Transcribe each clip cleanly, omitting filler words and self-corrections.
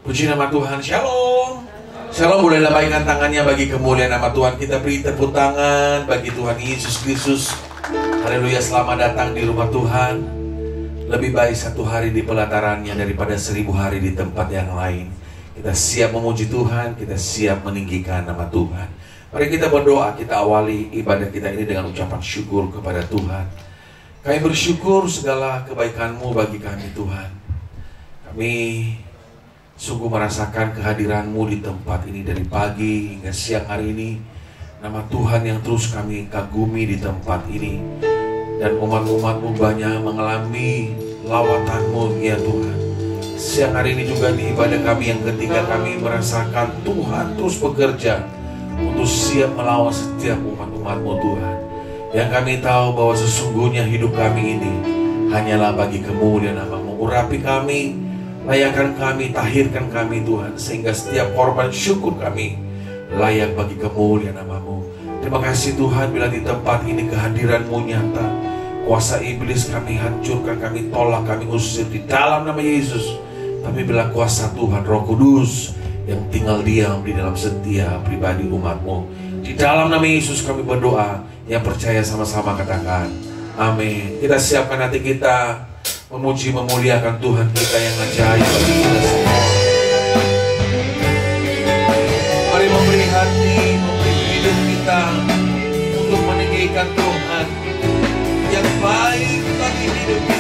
Puji nama Tuhan. Shalom. Shalom, boleh lambaikan tangannya bagi kemuliaan nama Tuhan. Kita beri tepuk tangan bagi Tuhan Yesus Kristus. Haleluya, selamat datang di rumah Tuhan. Lebih baik satu hari di pelatarannya daripada 1000 hari di tempat yang lain. Kita siap memuji Tuhan, kita siap meninggikan nama Tuhan. Mari kita berdoa, kita awali ibadah kita ini dengan ucapan syukur kepada Tuhan. Kami bersyukur segala kebaikan-Mu bagi kami Tuhan. Kami sungguh merasakan kehadiran-Mu di tempat ini dari pagi hingga siang hari ini. Nama Tuhan yang terus kami kagumi di tempat ini. Dan umat-umat-Mu banyak mengalami lawatan-Mu ya Tuhan. Siang hari ini juga di ibadah kami yang ketiga, kami merasakan Tuhan terus bekerja untuk siap melawan setiap umat-umat-Mu Tuhan. Yang kami tahu bahwa sesungguhnya hidup kami ini hanyalah bagi kemuliaan nama-Mu. Urapi kami, layakkan kami, tahirkan kami Tuhan, sehingga setiap korban syukur kami layak bagi kemuliaan nama-Mu. Terima kasih Tuhan, bila di tempat ini kehadiran-Mu nyata, kuasa iblis kami hancurkan, kami tolak, kami usir di dalam nama Yesus. Tapi bila kuasa Tuhan Roh Kudus yang tinggal diam di dalam setiap pribadi umat-Mu, di dalam nama Yesus kami berdoa. Yang percaya sama-sama katakan amin. Kita siapkan hati kita memuji memuliakan Tuhan kita yang ajaib bagi kita semua. Mari memberi hati, memberi hidup kita untuk meninggikan Tuhan yang baik bagi hidup kita.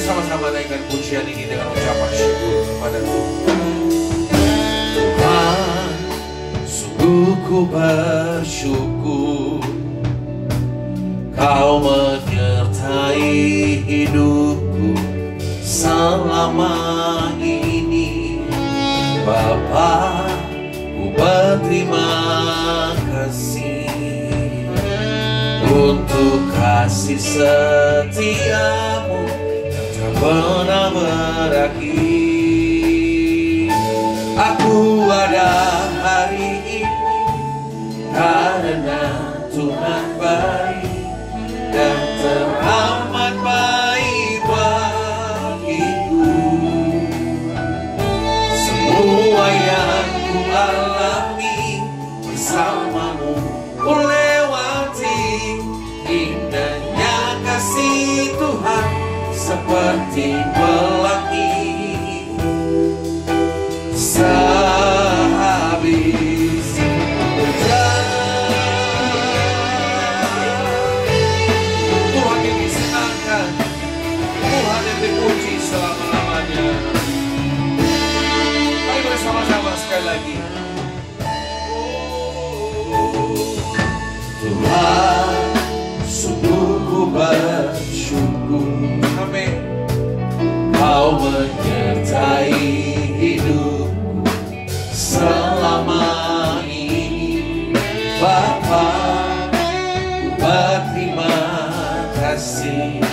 Sama-sama naikkan pujian ini dengan ucapan syukur kepada Tuhan. Tuhan, sungguh ku bersyukur Kau menyertai hidupku selama ini. Bapa, ku berterima kasih untuk kasih setiamu pernah berakhir. Aku ada hari ini karena Tuhan baik dan teramat baik bagiku. Semua yang ku alami bersamamu ku lewati. Indahnya kasih Tuhan seperti pelangi sehabis berjalan. Tuhan yang disenangkan, Tuhan yang dipuji selama-lamanya. Mari bersama-sama sekali lagi. Tuhan, sungguh ku bersyukur Kau menyertai hidupku selama ini. Bapa, ku berterima kasih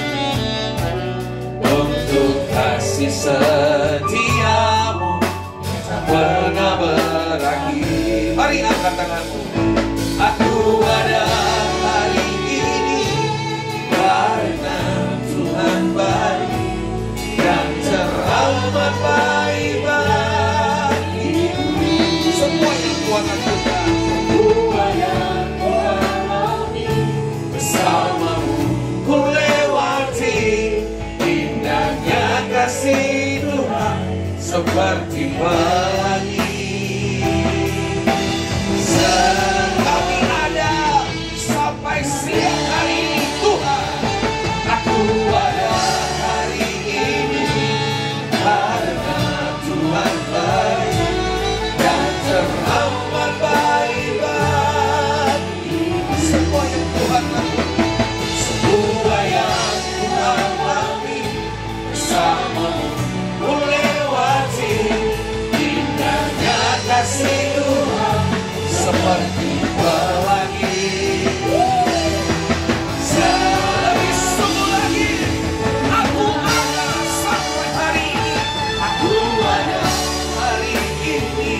untuk kasih setiamu yang tak pernah berakhir. Mari angkat tanganmu. Aku ada hari ini karena Tuhan baik dan teramat baik bagiku. Semua yang Tuhan lakukan, semua yang Tuhan alami bersamamu ku lewati. Indahnya kasih Tuhan seperti pelangi. Kami ada sampai siang hari ini Tuhan. Aku ada hari ini karena Tuhan baik dan teramat baik bagiku. Semua yang Tuhan lakukan, semua yang Tuhan alami bersamamu ku lewati. Indahnya kasih Tuhan seperti pelangi. Lebih sungguh lagi, aku ada sampai hari ini. Aku ada hari ini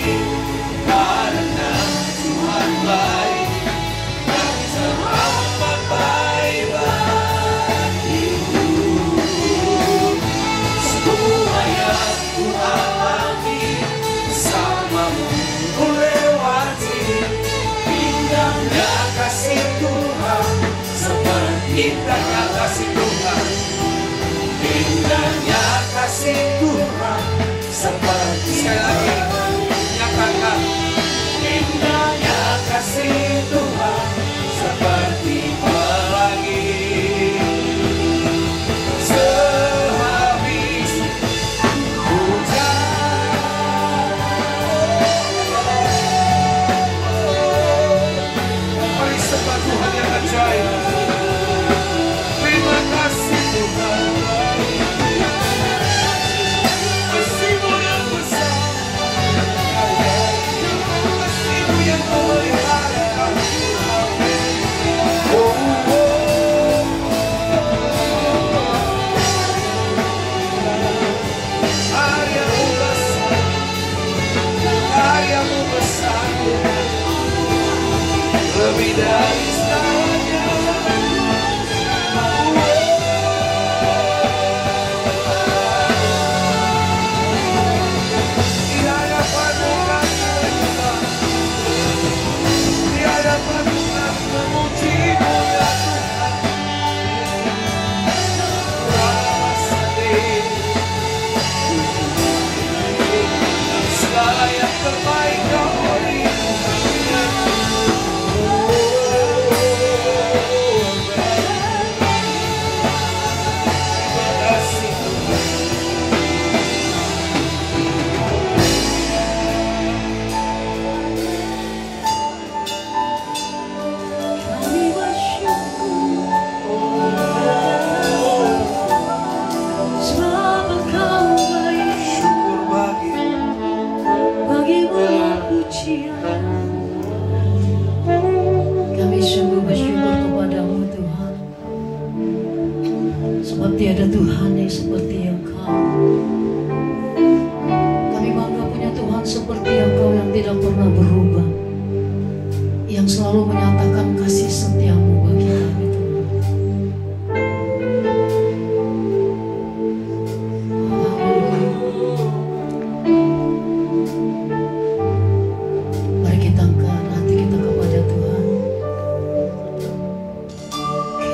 indahnya kasih Tuhan, indahnya kasih Tuhan seperti. Sekali lagi nyatakan, indahnya kasih Tuhan seperti pelangi sehabis hujan. Mari sembah Tuhan yang ajaib. Terima kasih Tuhan, kasih-Mu yang besar, kasih-Mu yang memelihara. Karya-Mu besar, karya-Mu besar, lebih dari segalanya. Tiada pandungannya Tuhan, tiada pandungan memuji-Mu ya Tuhan. Segala yang terbaik Kau beri. Terima kasih Tuhan. Kami bersyukur sebab Engkau baik, Syukur bagimu pujian. Kami sungguh bersyukur kepadamu Tuhan, sebab tiada Tuhan yang seperti Engkau. Kami bangga punya Tuhan seperti Engkau yang tidak pernah berubah, yang selalu menyatakan kasih setiamu bagi kami Tuhan. Haleluya. Mari kita angkat hati kita kepada Tuhan.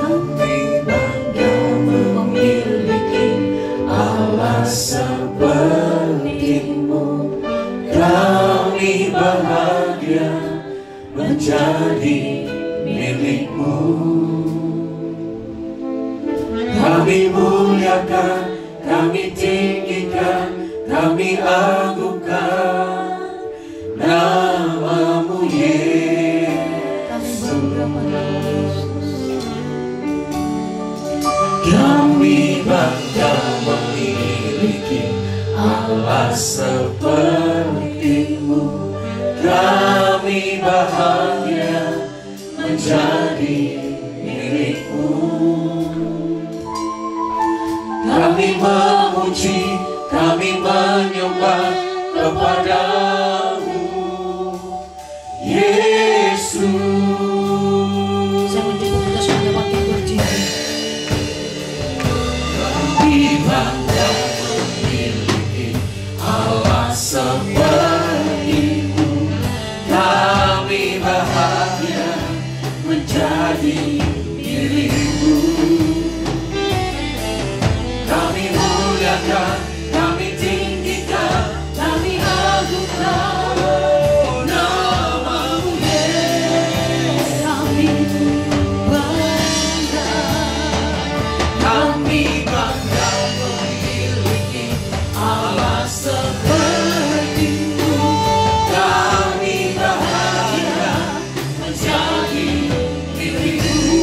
Kami bangga memiliki Allah seperti-Mu. Kami bahagia menjadi milik-Mu. Kami muliakan, kami tinggikan, kami agungkan nama-Mu Yesus. Kami bangga pada Yesus. Kami bangga memiliki Allah seperti-Mu. Kami bahagia menjadi milik-Mu. Kami memuji, kami menyembah kepadamu Yesus. Saya mencoba kita semua dapat berdiri. Kami bangga memiliki Allah seperti-Mu. Kami bahagia menjadi milik-Mu. Kami muliakan, kami tinggikan, kami agungkan nama-Mu Yesus. Kami bangga. Kami bangga memiliki Allah seperti-Mu. Kami bahagia menjadi milik-Mu.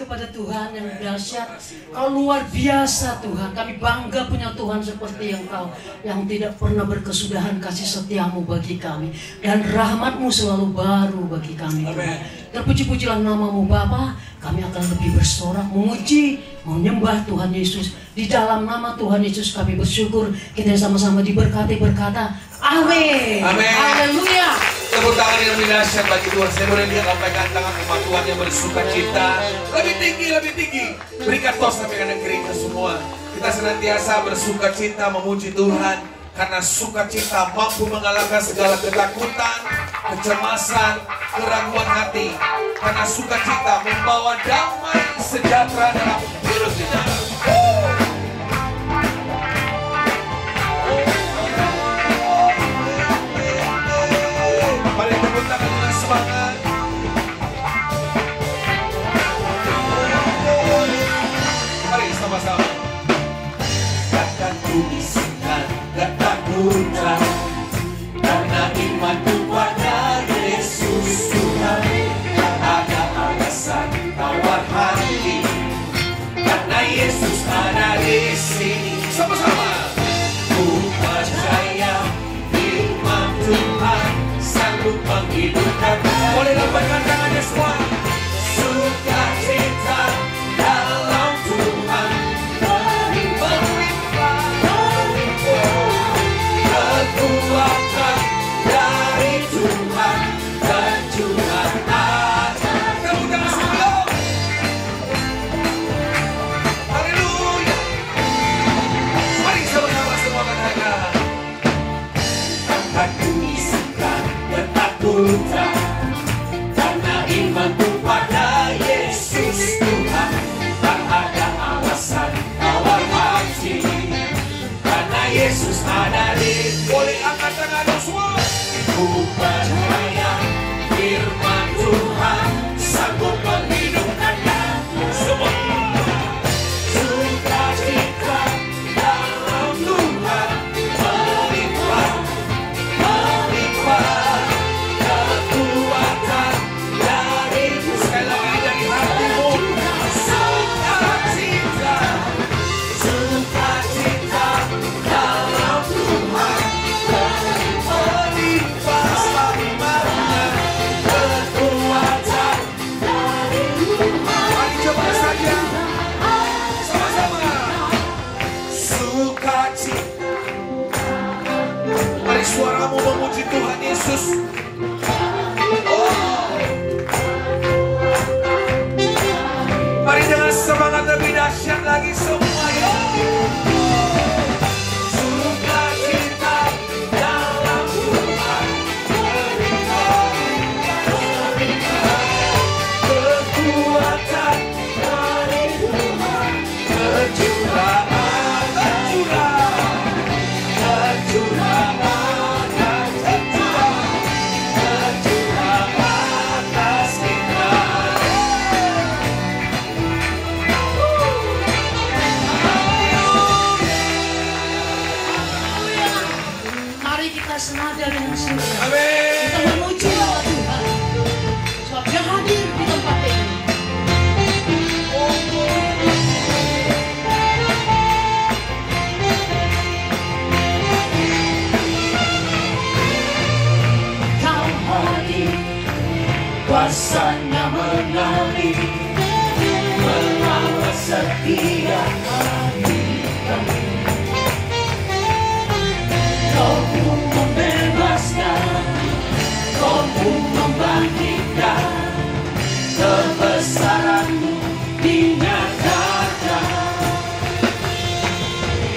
kepada Tuhan yang dahsyat. Kau luar biasa Tuhan. Kami bangga punya Tuhan seperti Engkau, yang tidak pernah berkesudahan kasih setiamu bagi kami, dan rahmat-Mu selalu baru bagi kami Tuhan. Terpuji-pujilah nama-Mu Bapa. Kami akan lebih bersorak, memuji, menyembah Tuhan Yesus. Di dalam nama Tuhan Yesus kami bersyukur. Kita sama-sama diberkati, berkata amin. Amin. Haleluya. Tepuk tangan yang lebih dahsyat bagi Tuhan. Saya boleh lihat lambaikan tangan umat Tuhan yang bersuka cita. Lebih tinggi, lebih tinggi. Berikan tos sampai kanan kiri kita semua. Kita senantiasa bersuka cita memuji Tuhan, karena sukacita mampu mengalahkan segala ketakutan, kecemasan, keraguan hati. Karena sukacita membawa damai sejahtera dalam hidup kita. Mari tepuk tangan dengan semangat. Mari sama-sama. Kataku isikan ketakutan, karena imanku pada Yesus Tuhan. Tak ada alasan tawar hati, karena Yesus ada di sini. Sama-sama. Ku percaya firman Tuhan sanggup menghidupkan. Boleh lambaikan tangannya semua. Sukacita dalam Tuhan melimpah, kekuatan dari Tuhan dan Tuhan ada. Tepuk tangan semua. Haleluya. Mari sama-sama semua katakan. Aku isikan ketakutan, karena imanku pada Yesus Tuhan. Tak ada alasan tawar hati, karena Yesus ada di. Boleh angkat tangan semua. Ku percaya firman Tuhan sanggup menghidupkannya. Semua. Sukacita dalam Tuhan melimpah, melimpah, kekuatan dari sekali lagi dari hatimu. Sukacita, sukacita dalam Tuhan melimpah selamanya, kekuatan dari Tuhan. Mari coba saja sama-sama. Sukacita. Mari suaramu memuji Tuhan Yesus. Oh. Mari dengan semangat lebih dahsyat lagi semuanya. Sukacita dalam Tuhan melimpah, kekuatan dari Tuhan tercurah, atas kita. Mari kita senada dengan surga. Amin. Kita memuji Allah Tuhan, sebab Dia hadir di tempat ini. Kau hadir, kuasanya mengalir, melawat setiap hati kami. Kau pun membebaskan, Kau pun membangkitkan, kebesaran-Mu dinyatakan.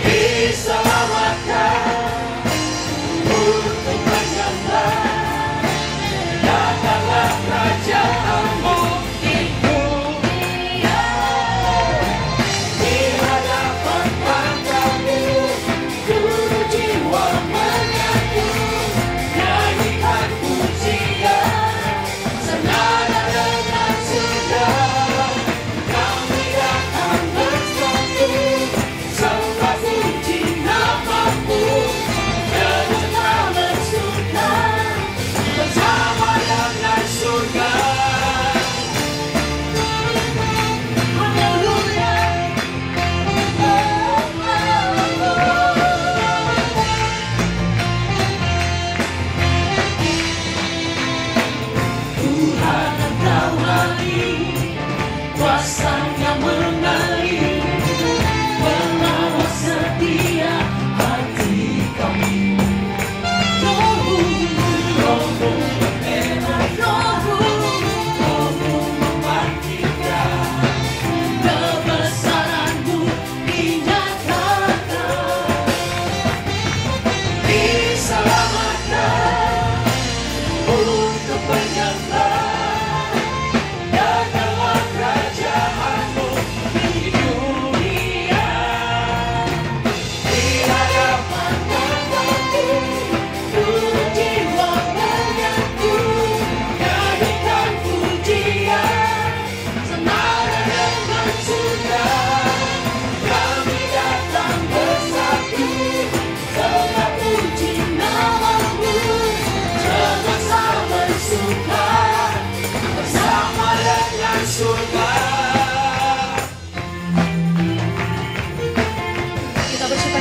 Diselamatkan untuk menyembah, datanglah kerajaan-Mu di dunia. Di hadapan mata-Mu seluruh jiwa menyatu, nyanyikan pujian senada dengan surga. Kami datang bersatu, sembah puji nama-Mu.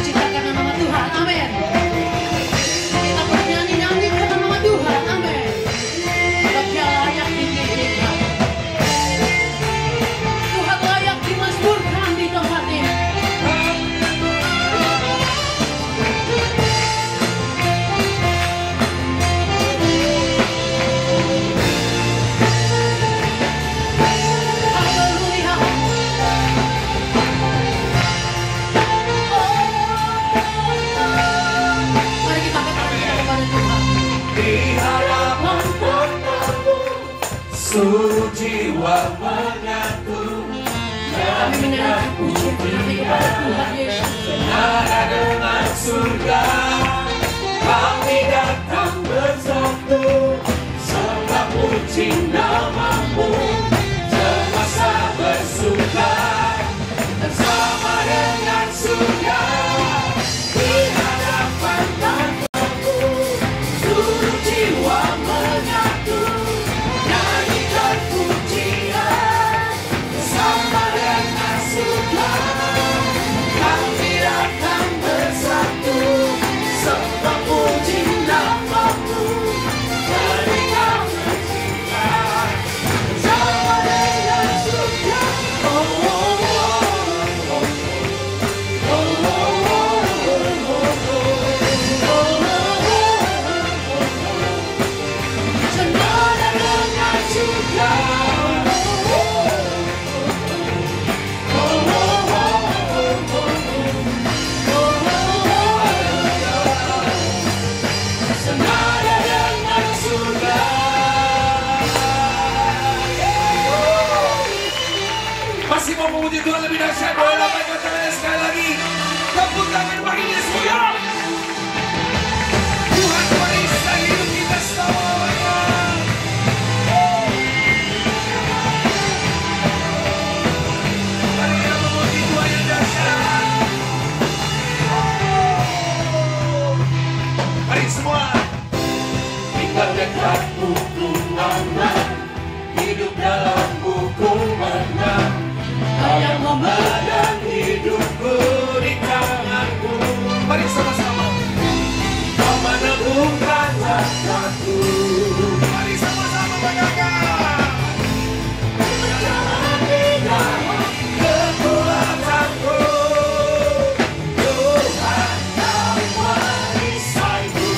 sukacita karena nama Tuhan. Amin. Kita bernyanyi-nyanyi karena nama Tuhan. Amin. Sebab Dia layak ditinggikan. Tuhan layak dimasmurkan di tempat ini. Seluruh jiwa mengaku kami menaikkan pujian kami kepada Tuhan Yesus. senada dengan surga, kami datang bersatu sebab puji namamu, semasa bersuka bersama dengan surga di hadapan Bapa-Mu. Seluruh jiwa menyatu nyanyikan pujian bersama dengan surga, kami datang bersatu sebab puji namamu, berikan bersuka bersama dengan surga. Senada dengan surga, senada dengan surga. Masih mau memuji Tuhan lebih dahsyat, boleh lambaikan tangannya sekali lagi. Tepuk tangan bagi Yesus ya. Tuhan merisai hidup kita selamanya. Mari kita memuji Tuhan yang dahsyat. Mari semua. Tinggal dekat hukuman, hidup dalam hukuman, yang memegang hidupku di tanganmu. Mari sama-sama. Kau meneguhkan langkahku. Mari sama-sama berkata. Berjalan di dalam kekuatanku. Tuhan Kau merisaiku.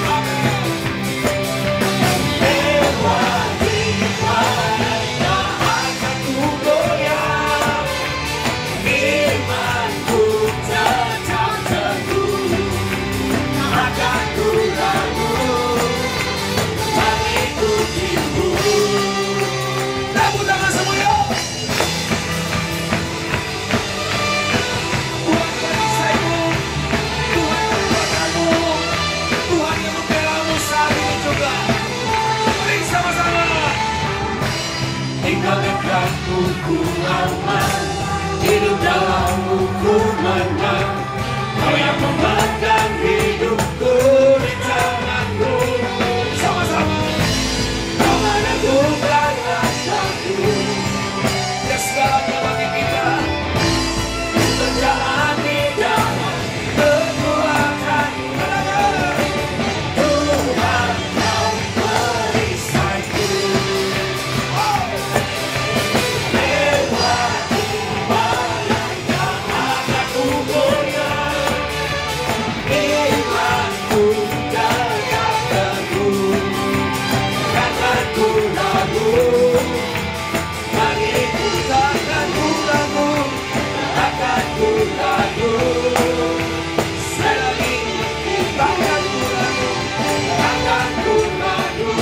Amin. Lewati badai akan ku goyang. Imanku tetap teguh, akan ku ragu mengikutimu. Tepuk tangan semua ya. Tuhan perisaimu, Tuhan kekuatanmu, Tuhan yang membelamu saat ini juga. Mari sama-sama. Tinggal dekat hukuman, hidup dalam hukuman, Kau yang memegang hidupku di tanganmu. Sama-sama. Kau meneguhkan langkahku. Ya segalanya bagi kita. Berjalan di dalam kekuatan. Tuhan Kau merisaiku. Lewati badai yang akan ku goyang. Imanku tegak teguh, takkan ku ragu. Bagiku takkan ku ragu, takkan ku ragu. Sekali lagi, takkan ku ragu, takkan ku ragu.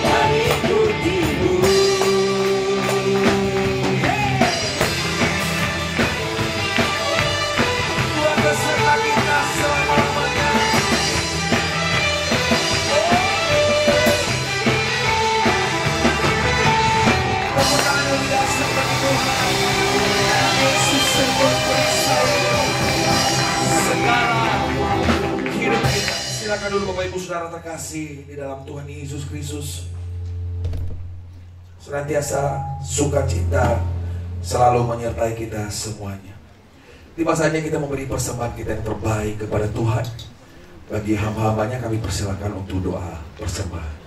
Mengikutimu. Tuhan beserta kita selama-lamanya. Tepuk tangan lebih dahsyat bagi Tuhan. Yesus sungguh perisai segala hidup kita. Silakan dulu Bapak Ibu Saudara terkasih di dalam Tuhan Yesus Kristus. Senantiasa sukacita selalu menyertai kita semuanya. Tiba saja kita memberi persembahan kita yang terbaik kepada Tuhan. Bagi hamba-hambanya kami persilakan untuk doa persembahan.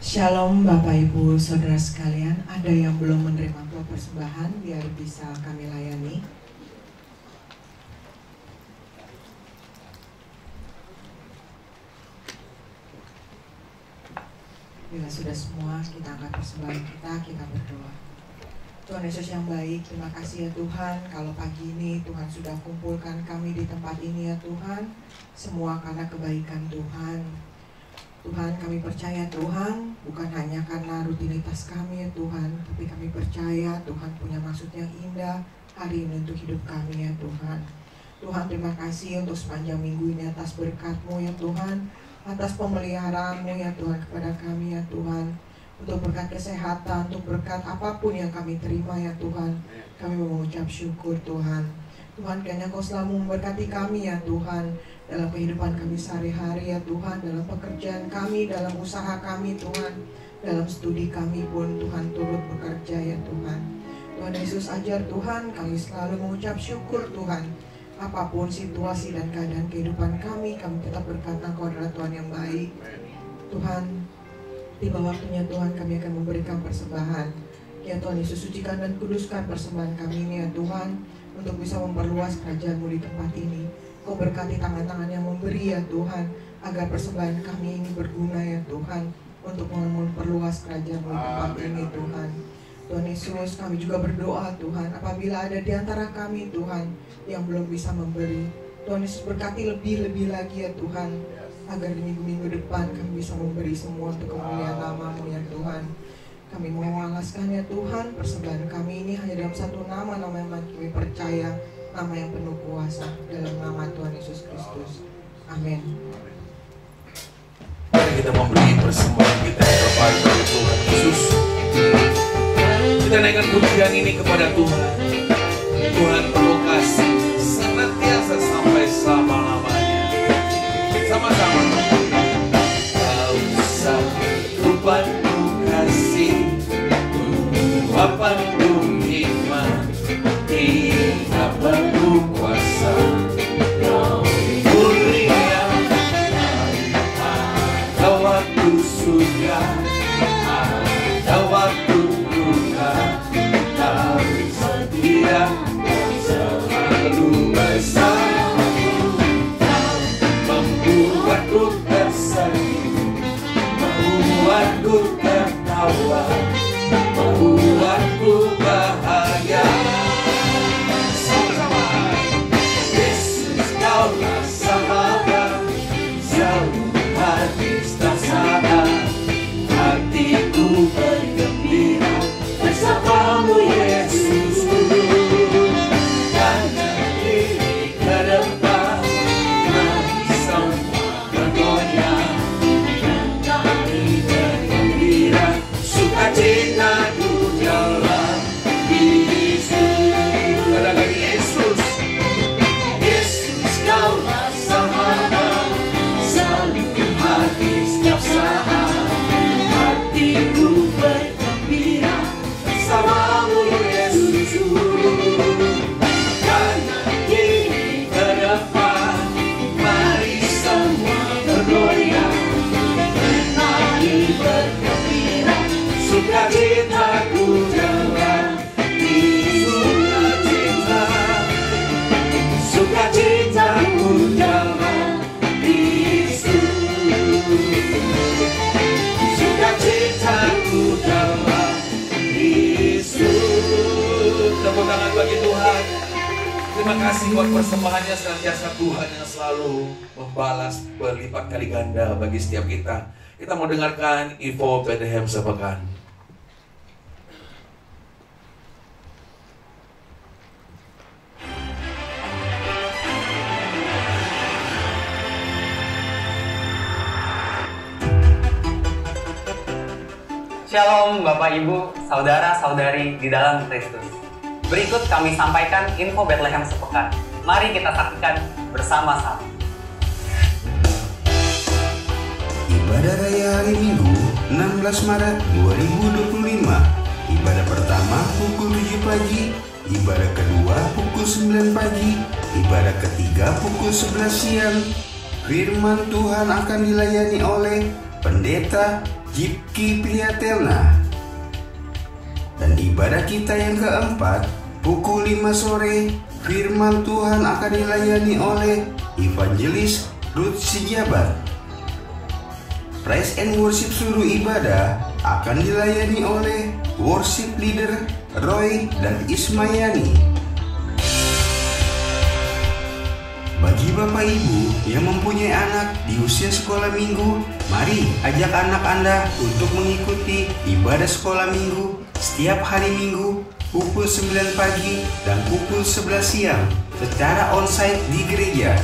Shalom Bapak Ibu Saudara sekalian, ada yang belum menerima amplop persembahan biar bisa kami layani. Bila sudah semua, kita angkat persembahan kita berdoa. Tuhan Yesus yang baik, terima kasih ya Tuhan, kalau pagi ini Tuhan sudah kumpulkan kami di tempat ini ya Tuhan, semua karena kebaikan Tuhan. Tuhan, kami percaya Tuhan, bukan hanya karena rutinitas kami ya Tuhan, tapi kami percaya Tuhan punya maksud yang indah hari ini untuk hidup kami ya Tuhan. Tuhan, terima kasih untuk sepanjang minggu ini atas berkat-Mu ya Tuhan, atas pemeliharaan-Mu ya Tuhan kepada kami ya Tuhan, untuk berkat kesehatan, untuk berkat apapun yang kami terima ya Tuhan, kami mengucap syukur Tuhan. Tuhan, kiranya Kau selalu memberkati kami ya Tuhan, dalam kehidupan kami sehari-hari ya Tuhan, dalam pekerjaan kami, dalam usaha kami Tuhan, dalam studi kami pun Tuhan turut bekerja ya Tuhan. Tuhan Yesus ajar Tuhan, kami selalu mengucap syukur Tuhan. Apapun situasi dan keadaan kehidupan kami tetap berkata Kau adalah Tuhan yang baik. Tuhan, tiba waktunya Tuhan kami akan memberikan persembahan. Ya Tuhan Yesus, sucikan dan kuduskan persembahan kami ini ya Tuhan, untuk bisa memperluas kerajaan-Mu di tempat ini. Kau berkati tangan-tangan yang memberi ya Tuhan, agar persembahan kami ini berguna ya Tuhan, untuk memperluas kerajaan-Mu di tempat ini Tuhan. Tuhan Yesus, kami juga berdoa Tuhan, apabila ada di antara kami Tuhan yang belum bisa memberi, Tuhan Yesus berkati lebih-lebih lagi ya Tuhan, agar di minggu-minggu depan kami bisa memberi semua untuk kemuliaan nama-Mu ya Tuhan. Kami mau mengalaskan ya Tuhan, persembahan kami ini hanya dalam satu nama yang kami percaya, nama yang penuh kuasa, dalam nama Tuhan Yesus Kristus. Amin. Mari kita memberi persembahan kita yang terbaik kepada Tuhan Yesus. Kita naikkan pujian ini kepada Tuhan. Tuhan penuh kasih senantiasa sampai selama-lamanya. Sama-sama. Kau sanggupan kasih, Bapa penuh hikmat, Dia penuh kuasa, Kau mulia, ada waktu suka, ada waktu duka, Kau setia selalu bersamaku, Kau membuatku tersenyum, membuatku tertawa, membuatku bahagia. Sama-sama. Yesus, Kaulah sahabat, selalu hadir setiap saat. Hatiku bergembira bersamamu Yesus. Karena diri ke depan, mari semua bergoyang. Kami bergembira, sukacitaku dalam Yesus. Katakan Yesus, Yesus Kaulah sahabat, selalu hadir setiap saat. Hatiku bergembira bersamamu Yesus. Karena diri ke depan, mari semua bergoyang. Menari bergembira, sukacitaku dalam sukacitaku dalam Yesus. Sukacitaku dalam Yesus. Tepuk tangan bagi Tuhan. Terima kasih buat persembahannya, senantiasa Tuhan yang selalu membalas berlipat kali ganda bagi setiap kita. Kita mau dengarkan info Bethlehem sepekan. Shalom Bapak Ibu, Saudara-saudari di dalam Kristus. Berikut kami sampaikan info Bethlehem sepekan. Mari kita saksikan bersama-sama. Ibadah Raya Hari Minggu 16 Maret 2025. Ibadah pertama pukul 7 pagi, ibadah kedua pukul 9 pagi, ibadah ketiga pukul 11 siang. Firman Tuhan akan dilayani oleh Pendeta Jipki Priyatelna. Dan ibadah kita yang keempat pukul 5 sore, firman Tuhan akan dilayani oleh Evangelis Ruth Sijabat. Praise and worship seluruh ibadah akan dilayani oleh worship leader Roy dan Ismayani. Bagi Bapak Ibu yang mempunyai anak di usia sekolah minggu, mari ajak anak Anda untuk mengikuti ibadah sekolah minggu setiap hari Minggu pukul 9 pagi dan pukul 11 siang secara onsite di gereja.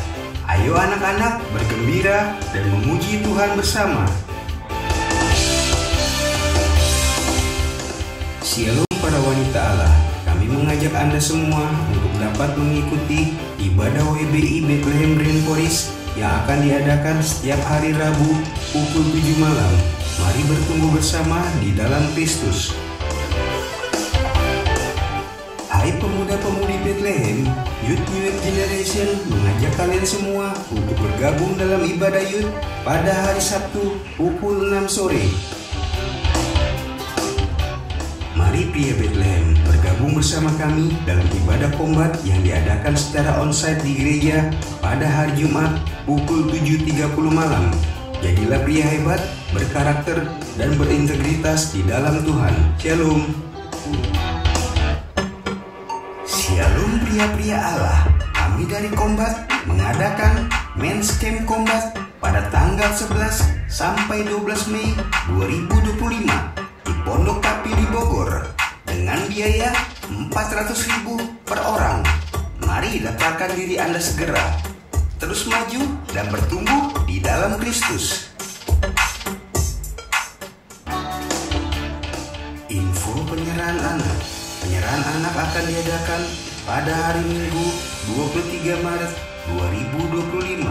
Ayo anak-anak bergembira dan memuji Tuhan bersama. Shalom para wanita Allah. Kami mengajak Anda semua untuk dapat mengikuti ibadah WBI Bethlehem Rainforest yang akan diadakan setiap hari Rabu pukul 7 malam. Mari bertumbuh bersama di dalam Kristus. Hai pemuda-pemudi Bethlehem, Youth New Generation mengajak kalian semua untuk bergabung dalam ibadah Youth pada hari Sabtu pukul 6 sore. Mari pria Bethlehem bergabung bersama kami dalam ibadah kombat yang diadakan secara onsite di gereja pada hari Jumat pukul 7.30 malam. Jadilah pria hebat, berkarakter, dan berintegritas di dalam Tuhan. Shalom. Shalom pria-pria Allah. Kami dari Kombat mengadakan Men's Camp Kombat pada tanggal 11 sampai 12 Mei 2025 di Pondok Kapi di Bogor dengan biaya 400.000 per orang. Mari daftarkan diri Anda segera. Terus maju dan bertumbuh di dalam Kristus. Info penyerahan anak. Penyerahan anak akan diadakan pada hari Minggu 23 Maret 2025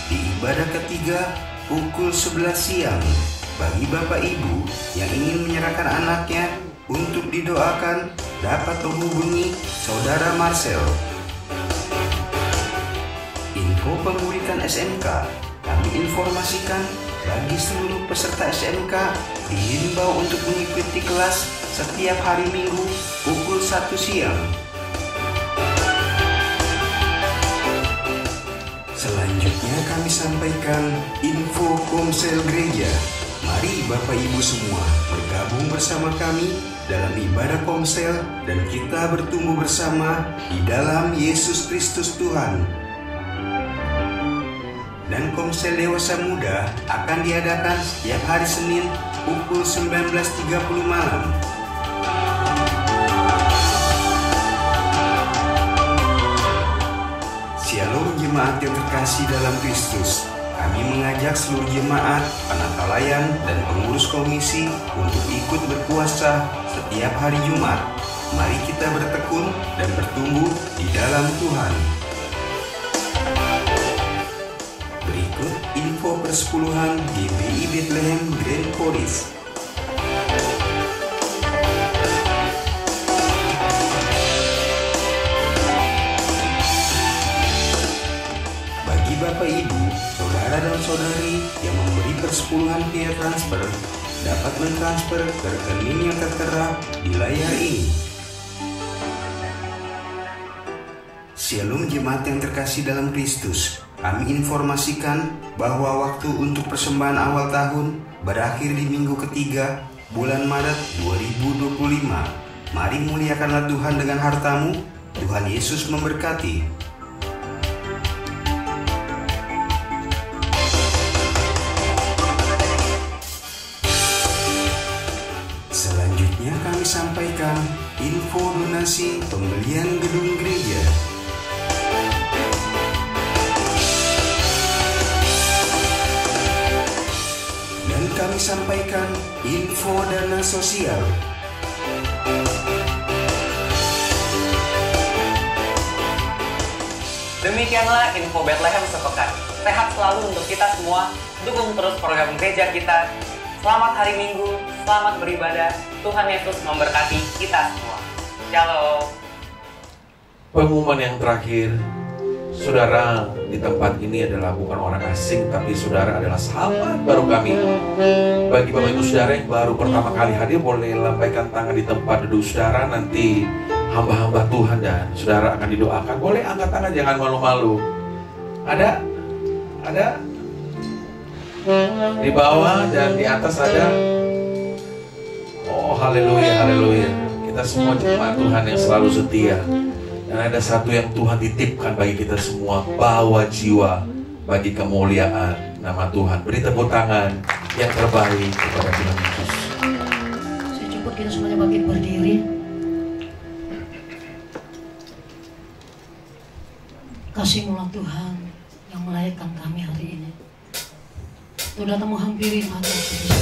di ibadah ketiga pukul 11 siang. Bagi Bapak Ibu yang ingin menyerahkan anaknya untuk didoakan, dapat menghubungi Saudara Marcel. Info pemuridan SMK. Kami informasikan bagi seluruh peserta SMK dihimbau untuk mengikuti kelas setiap hari Minggu pukul 1 siang. Selanjutnya kami sampaikan info Komsel Gereja. Mari Bapak Ibu semua bergabung bersama kami dalam ibadah Komsel dan kita bertumbuh bersama di dalam Yesus Kristus Tuhan. Dan Komsel Dewasa Muda akan diadakan setiap hari Senin pukul 19.30 malam. Shalom jemaat yang terkasih dalam Kristus. Kami mengajak seluruh jemaat, penatalayan, dan pengurus komisi untuk ikut berpuasa setiap hari Jumat. Mari kita bertekun dan bertumbuh di dalam Tuhan. Berikut info persepuluhan GBI Bethlehem Grand Forest. Bagi Bapak Ibu, saudara dan saudari yang memberi persepuluhan via transfer dapat mentransfer ke rekening yang tertera di layar ini. Shalom jemaat yang terkasih dalam Kristus. Kami informasikan bahwa waktu untuk persembahan awal tahun berakhir di minggu ketiga bulan Maret 2025. Mari muliakanlah Tuhan dengan hartamu. Tuhan Yesus memberkati. Selanjutnya kami sampaikan info donasi pembelian gedung gereja. Dan kami sampaikan info dana sosial. Demikianlah info Bethlehem sepekan. sehat selalu untuk kita semua. Dukung terus program gereja kita. Selamat hari Minggu, selamat beribadah. Tuhan Yesus memberkati kita semua. Shalom. Pengumuman yang terakhir, saudara di tempat ini adalah bukan orang asing, tapi saudara adalah sahabat baru kami. Bagi Bapak Ibu Saudara yang baru pertama kali hadir, boleh lambaikan tangan di tempat duduk saudara. Nanti hamba-hamba Tuhan dan saudara akan didoakan. Boleh angkat tangan, jangan malu-malu. Ada? Di bawah dan di atas ada. Oh, haleluya, haleluya. Kita semua jemaat Tuhan yang selalu setia. Dan ada satu yang Tuhan titipkan bagi kita semua, bawa jiwa bagi kemuliaan nama Tuhan. Beri tepuk tangan yang terbaik kepada Tuhan Yesus. Saya jemput kita semuanya bangkit berdiri. Kasih-Mu Tuhan yang melayakkan kami hari ini. Tuh datang menghampiri mata kita.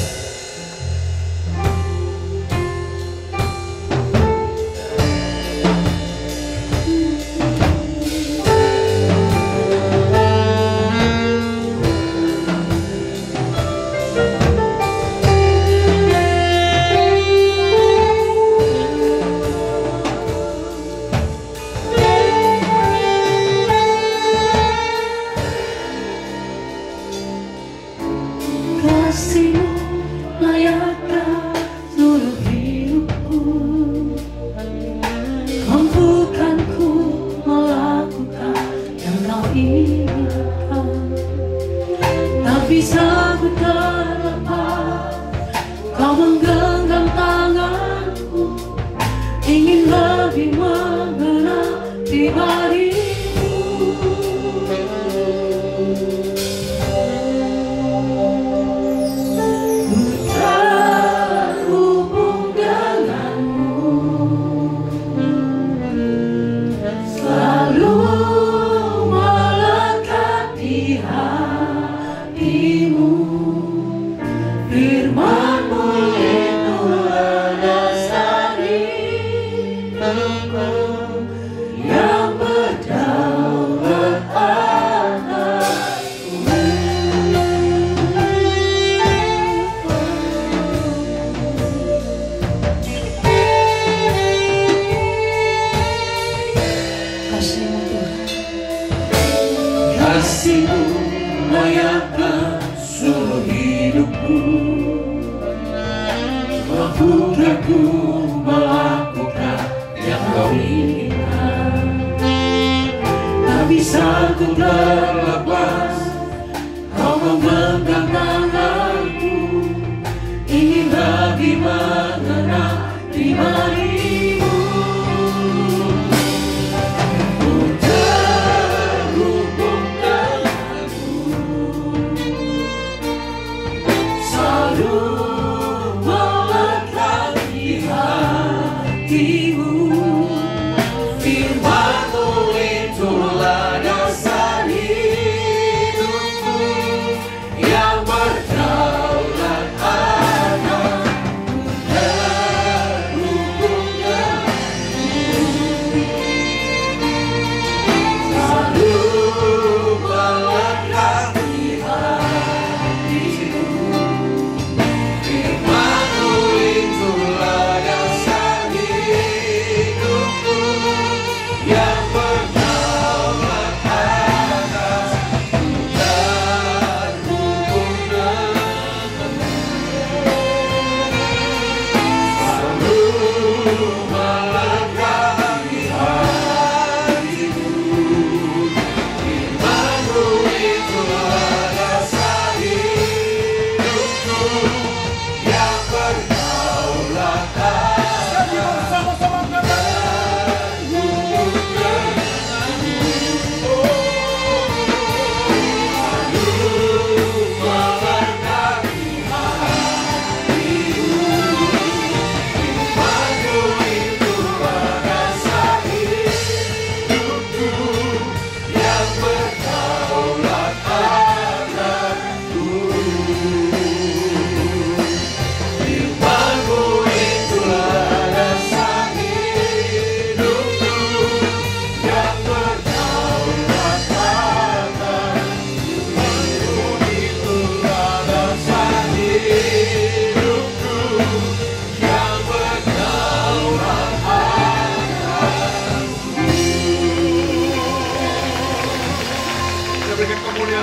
Firman-Mu itulah dasar hidup.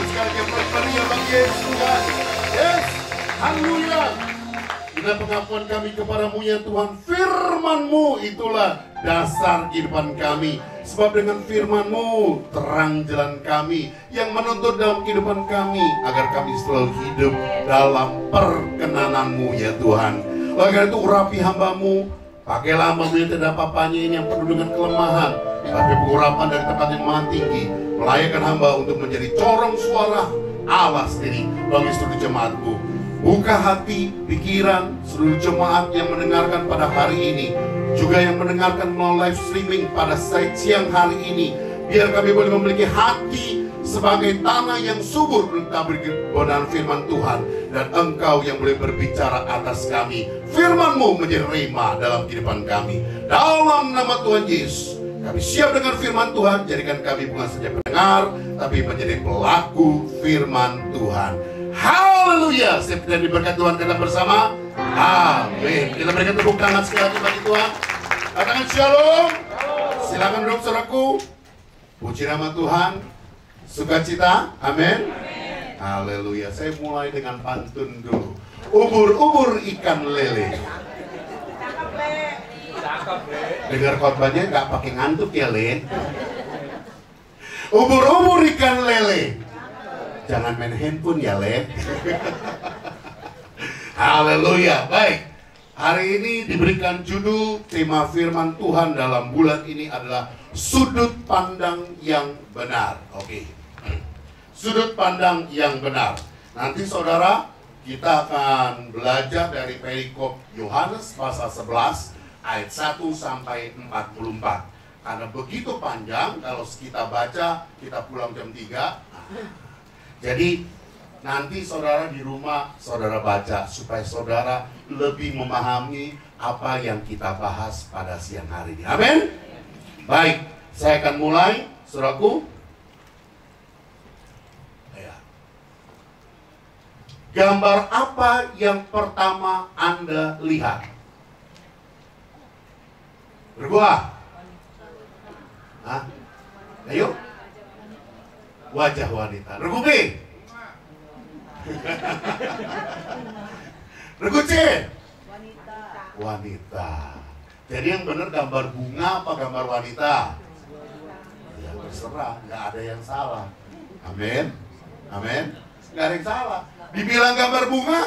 sekali lagi beribadah bagi Yesus Tuhan. Yes, haleluya. Inilah pengakuan kami kepadamu ya Tuhan. Firman-Mu itulah dasar kehidupan kami. Sebab dengan firman-Mu terang jalan kami yang menuntut dalam kehidupan kami, agar kami selalu hidup dalam perkenanan-Mu ya Tuhan. Oleh karena itu urapi hamba-Mu. Pakailah hamba-Mu yang tidak apa-apanya ini yang penuh dengan kelemahan, tapi pengurapan dari tempat yang maha tinggi. Melayakan hamba untuk menjadi corong suara Allah sendiri bagi seluruh jemaat-Mu. Buka hati, pikiran seluruh jemaat yang mendengarkan pada hari ini, juga yang mendengarkan melalui live streaming pada siang hari ini. Biar kami boleh memiliki hati sebagai tanah yang subur untuk beri kebenaran firman Tuhan, dan Engkau yang boleh berbicara atas kami. Firman-Mu menjadi rema dalam kehidupan kami. Dalam nama Tuhan Yesus, kami siap dengan firman Tuhan. Jadikan kami bukan saja pendengar, tapi menjadi pelaku firman Tuhan. Haleluya. Setiap kita diberkati Tuhan, kita bersama. Amin. Kita berikan tepuk tangan sekali lagi bagi Tuhan. Katakan shalom. Silakan duduk saudaraku. Puji nama Tuhan. Sukacita. Amin. Haleluya. Saya mulai dengan pantun dulu. Ubur-ubur ikan lele. Dengar khotbahnya nggak pakai ngantuk ya, Le. Ubur-ubur ikan lele. Jangan main handphone ya, Le. Haleluya. Baik. Hari ini diberikan judul tema firman Tuhan dalam bulan ini adalah sudut pandang yang benar. Oke. Sudut pandang yang benar. Nanti saudara, kita akan belajar dari perikop Yohanes pasal 11 ayat 1 sampai 44. Karena begitu panjang, kalau kita baca, kita pulang jam 3. Jadi nanti saudara di rumah, saudara baca supaya saudara lebih memahami apa yang kita bahas pada siang hari ini. Amin. Baik, saya akan mulai, saudaraku. Gambar apa yang pertama Anda lihat? Berbuah? Hah? Ayo. Wajah wanita. Regu B. Regu C. Wanita. Jadi yang benar gambar bunga apa gambar wanita? Ya terserah, nggak ada yang salah. Amin. Amin. Nggak ada yang salah. Dibilang gambar bunga,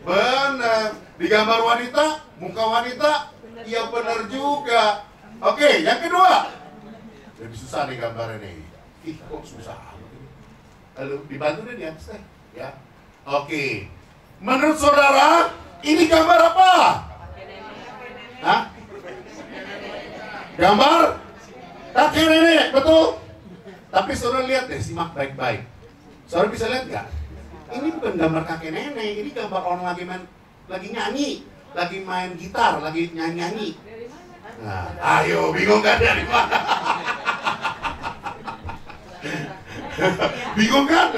benar. Digambar wanita, muka wanita, ya benar juga. Oke, yang kedua. Lebih susah nih gambar ini. Ih, kok susah. Lalu dibantu deh di atas deh, ya. Oke. Menurut saudara, ini gambar apa? Hah? Gambar kakek nenek, betul? Tapi saudara lihat deh, simak baik-baik. Saudara bisa lihat nggak? Ini bukan gambar kakek nenek, ini gambar orang lagi nyanyi, lagi main gitar, lagi nyanyi. Nah, ayo, bingung kan dari mana? Bingung kan?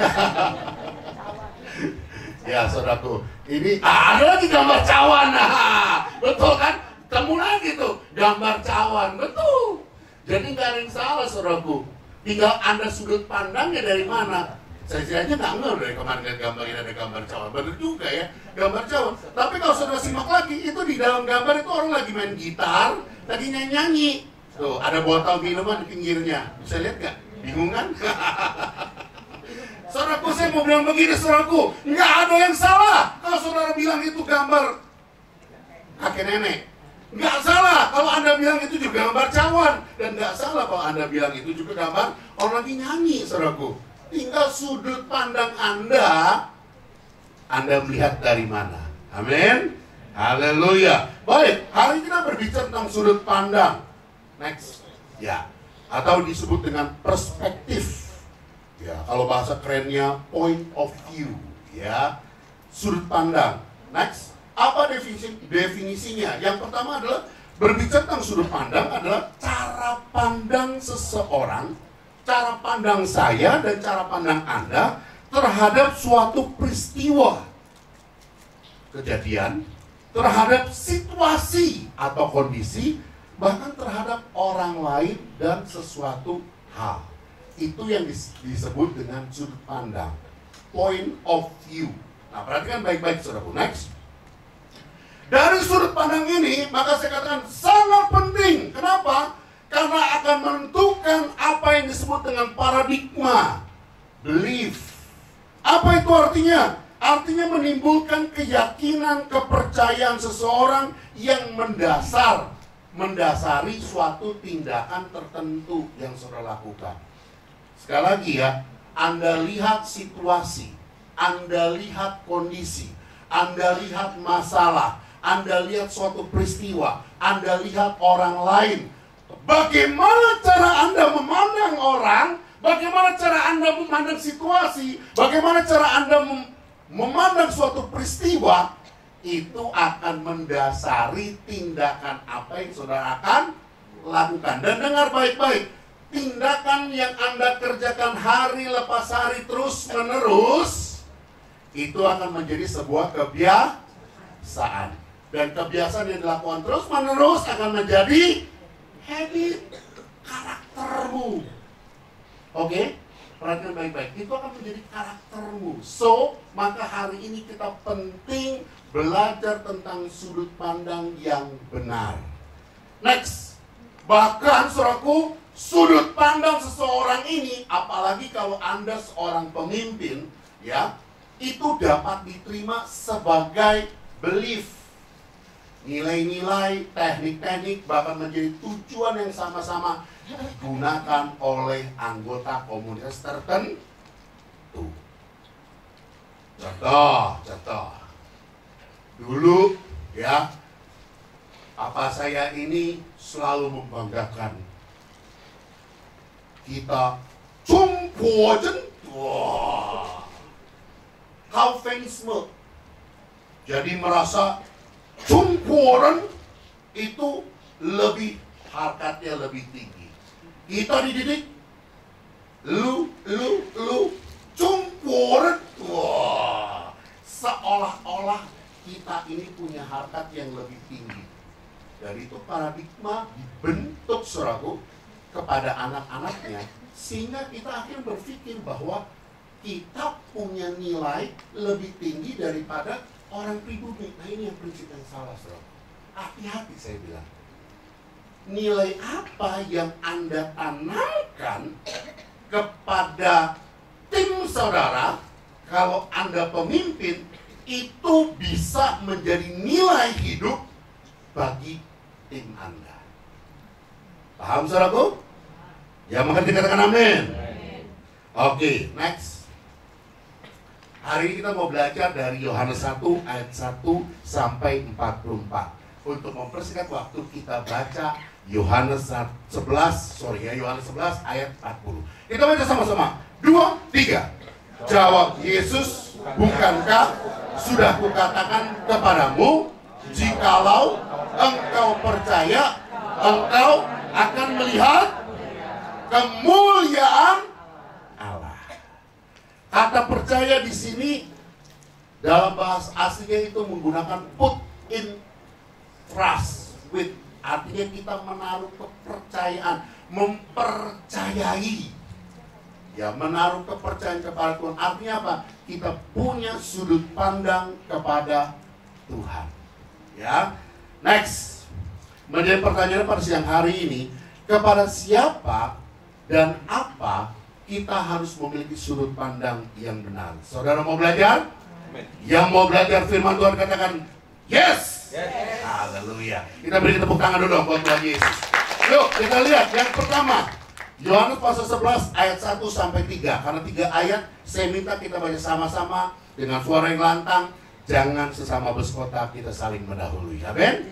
Ya, saudaraku, ini ada lagi gambar cawan. Nah, betul kan? Temu lagi tuh gambar cawan, betul. Jadi nggak ada yang salah, saudaraku. Tinggal Anda sudut pandangnya dari mana. Saya aja nggak ngerti dari kemarin gambar ini ada gambar cawan. Bener juga ya, gambar cawan. Tapi kalau saudara simak lagi, itu di dalam gambar itu orang lagi main gitar, lagi nyanyi. Tuh, ada botol minuman di pinggirnya. Bisa lihat nggak? Bingung kan? Saudaraku, saya mau bilang begini, saudaraku, nggak ada yang salah kalau saudara bilang itu gambar kakek nenek. Nggak salah kalau Anda bilang itu juga gambar cawan. Dan nggak salah kalau Anda bilang itu juga gambar orang lagi nyanyi, saudaraku. Tinggal sudut pandang Anda melihat dari mana. Amin. Haleluya. Baik, hari ini kita berbicara tentang sudut pandang. Next. Ya. Atau disebut dengan perspektif. Ya, kalau bahasa kerennya point of view. Ya. Sudut pandang. Next. Apa definisinya? Yang pertama adalah berbicara tentang sudut pandang adalah cara pandang seseorang, cara pandang saya dan cara pandang Anda terhadap suatu peristiwa, kejadian, terhadap situasi atau kondisi, bahkan terhadap orang lain dan sesuatu hal. Itu yang disebut dengan sudut pandang. point of view. Nah, perhatikan baik-baik saudaraku. Next. Dari sudut pandang ini, maka saya katakan sangat penting. Kenapa? Karena akan menentukan apa yang disebut dengan paradigma, belief. Apa itu artinya? Artinya menimbulkan keyakinan, kepercayaan seseorang yang mendasari suatu tindakan tertentu yang saudara lakukan. Sekali lagi ya, Anda lihat situasi, Anda lihat kondisi, Anda lihat masalah, Anda lihat suatu peristiwa, Anda lihat orang lain. Bagaimana cara Anda memandang orang, bagaimana cara Anda memandang situasi, bagaimana cara Anda memandang suatu peristiwa, itu akan mendasari tindakan apa yang saudara akan lakukan. Dan dengar baik-baik, tindakan yang Anda kerjakan hari lepas hari terus menerus, itu akan menjadi sebuah kebiasaan. Dan kebiasaan yang dilakukan terus menerus akan menjadi habit, karaktermu. Oke? Perhatikan baik-baik, itu akan menjadi karaktermu. So, maka hari ini kita penting belajar tentang sudut pandang yang benar. Next. Bahkan, saudaraku, sudut pandang seseorang ini, apalagi kalau Anda seorang pemimpin, ya, itu dapat diterima sebagai belief. Nilai-nilai, teknik-teknik, bahkan menjadi tujuan yang sama-sama digunakan oleh anggota komunitas tertentu. Contoh. Dulu, ya, papa saya ini selalu membanggakan kita Jungpojen, Kaufensme. Jadi merasa Jungporen itu lebih harkatnya lebih tinggi. Kita dididik lu Jungporen. Wah, seolah-olah kita ini punya harkat yang lebih tinggi. Dari itu paradigma dibentuk saudaraku kepada anak-anaknya, sehingga kita akhirnya berpikir bahwa kita punya nilai lebih tinggi daripada orang pribumi. Nah, ini yang prinsip yang salah, saudara. Hati-hati saya bilang. Nilai apa yang Anda tanamkan kepada tim saudara, kalau Anda pemimpin, itu bisa menjadi nilai hidup bagi tim Anda. Paham, saudaraku? Ya, maka dikatakan amin. Oke, next. Hari ini kita mau belajar dari Yohanes 1 ayat 1 sampai 44. Untuk mempersingkat waktu, kita baca Yohanes 11 ayat 40. Kita baca sama-sama. 2, 3. Jawab Yesus, bukankah sudah kukatakan kepadamu, jikalau engkau percaya, engkau akan melihat kemuliaan Allah. Kata percaya di sini dalam bahasa aslinya itu menggunakan put in trust with, artinya kita menaruh kepercayaan, mempercayai. Ya, menaruh kepercayaan kepada Tuhan. Artinya apa? Kita punya sudut pandang kepada Tuhan. Ya. Next. Menjadi pertanyaan pada siang hari ini, kepada siapa dan apa kita harus memiliki sudut pandang yang benar? Saudara mau belajar? Yang mau belajar firman Tuhan katakan yes. Haleluya. Kita beri tepuk tangan dulu buat Tuhan Yesus. Yuk kita lihat yang pertama, Yohanes pasal 11 ayat 1 sampai 3. Karena 3 ayat saya minta kita baca sama-sama dengan suara yang lantang. Jangan sesama berskota, kita saling mendahului. Amin.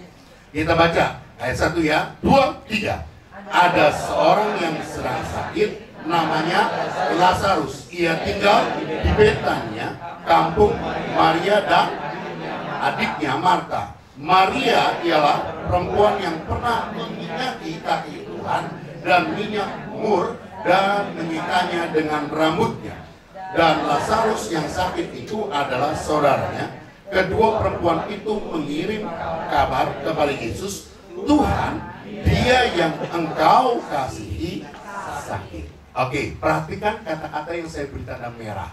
Kita baca ayat 1 ya. 2, 3. Ada seorang yang sedang sakit, namanya Lazarus. Ia tinggal di Betania, kampung Maria dan adiknya Marta. Maria ialah perempuan yang pernah meminyaki kaki Tuhan dan minyak mur dan menyikanya dengan rambutnya. Dan Lazarus yang sakit itu adalah saudaranya. Kedua perempuan itu mengirim kabar kepada Yesus, Tuhan, dia yang engkau kasihi sakit. Oke, perhatikan kata-kata yang saya beri tanda merah.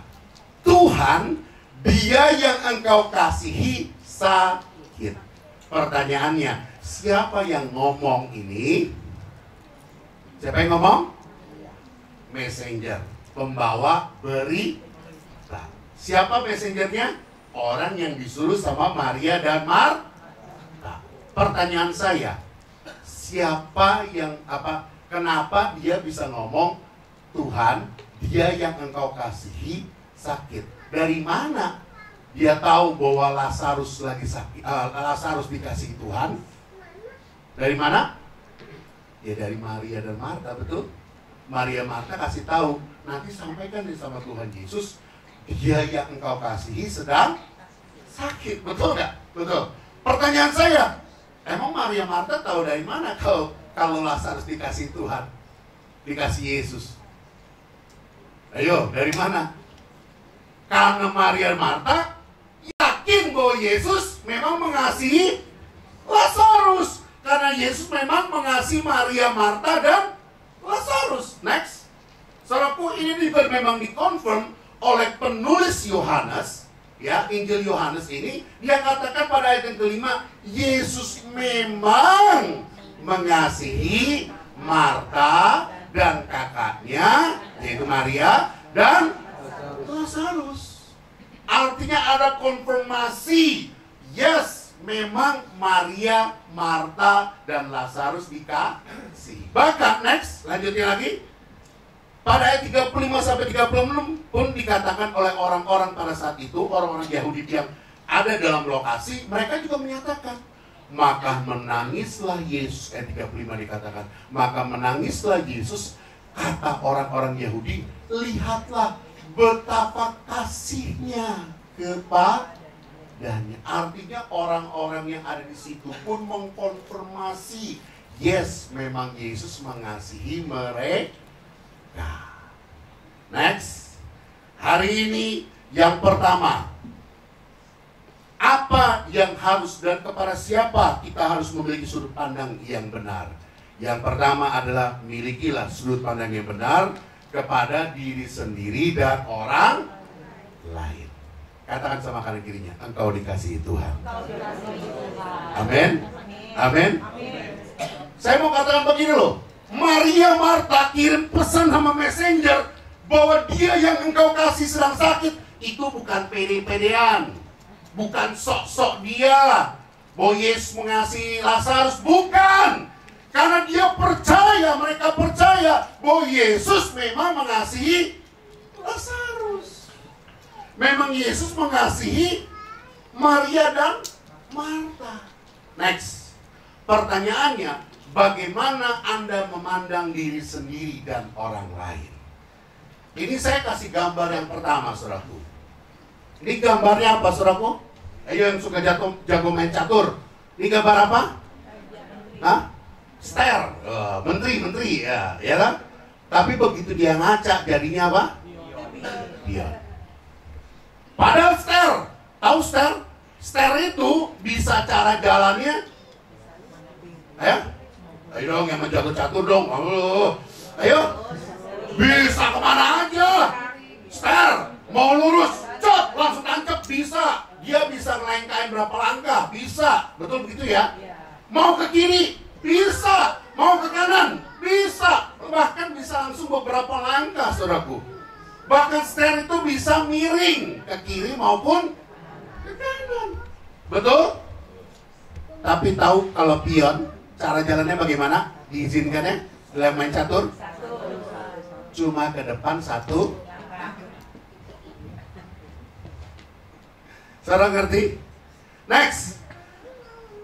Tuhan Tuhan, dia yang engkau kasihi sakit. Pertanyaannya, siapa yang ngomong ini? Siapa yang ngomong? Messenger, pembawa berita. Siapa messengernya? Orang yang disuruh sama Maria dan Marta. Pertanyaan saya, siapa yang kenapa dia bisa ngomong, Tuhan, dia yang engkau kasihi sakit? Dari mana dia tahu bahwa Lazarus lagi sakit? Lazarus dikasihi Tuhan? Dari mana? Ya dari Maria dan Marta, betul? Maria Marta kasih tahu, nanti sampaikan sama Tuhan Yesus, dia yang engkau kasihi sedang sakit, betul nggak? Betul. Pertanyaan saya, emang Maria Marta tahu dari mana kalau Lazarus dikasih Tuhan, dikasih Yesus? Ayo, dari mana? Karena Maria Marta yakin bahwa Yesus memang mengasihi Lazarus, karena Yesus memang mengasihi Maria Marta dan Lazarus. Next, saudaraku, ini juga memang dikonfirm oleh penulis Yohanes, ya, Injil Yohanes ini. Dia katakan pada ayat yang kelima, Yesus memang mengasihi Marta dan kakaknya, yaitu Maria dan Lazarus. Artinya ada konfirmasi, yes, memang Maria, Marta, dan Lazarus dikasih. Bahkan next, lanjutnya lagi, pada ayat 35-36 pun dikatakan oleh orang-orang pada saat itu, orang-orang Yahudi yang ada dalam lokasi, mereka juga menyatakan, maka menangislah Yesus. Ayat 35 dikatakan, maka menangislah Yesus, kata orang-orang Yahudi, lihatlah betapa kasihnya kepadanya. Artinya orang-orang yang ada di situ pun mengkonfirmasi, yes, memang Yesus mengasihi mereka. Next, hari ini yang pertama, apa yang harus dan kepada siapa kita harus memiliki sudut pandang yang benar? Yang pertama adalah milikilah sudut pandang yang benar kepada diri sendiri dan orang lain. Katakan sama kanan kirinya, engkau dikasihi Tuhan. Amin. Amin. Saya mau katakan begini loh, Maria Marta kirim pesan sama messenger bahwa dia yang engkau kasih sedang sakit. Itu bukan pede-pedean, bukan sok-sok dia bahwa Yesus mengasihi Lazarus, bukan. Karena dia percaya, mereka percaya bahwa Yesus memang mengasihi Lazarus. Memang Yesus mengasihi Maria dan Marta. Next, pertanyaannya, bagaimana Anda memandang diri sendiri dan orang lain? Ini saya kasih gambar yang pertama, saudaraku. Ini gambarnya apa, saudaraku? Ayo yang suka jago main catur. Ini gambar apa? Hah? Ster, menteri, ya kan? Tapi begitu dia ngaca, jadinya apa? Dia. Padahal ster, tahu ster? Ster itu bisa cara jalannya, ayo dong yang menjago catur dong, ayo, bisa kemana aja? Ster, mau lurus, cot, langsung tancap, bisa. Dia bisa ngelengkain berapa langkah, bisa, betul begitu ya? Mau ke kiri, bisa, mau ke kanan, bisa, bahkan bisa langsung beberapa langkah, saudaraku. Bahkan ster itu bisa miring ke kiri maupun ke kanan, betul? Tapi tahu kalau pion, cara jalannya bagaimana? Diizinkannya dalam main catur? Cuma ke depan satu. Saudara ngerti? Next.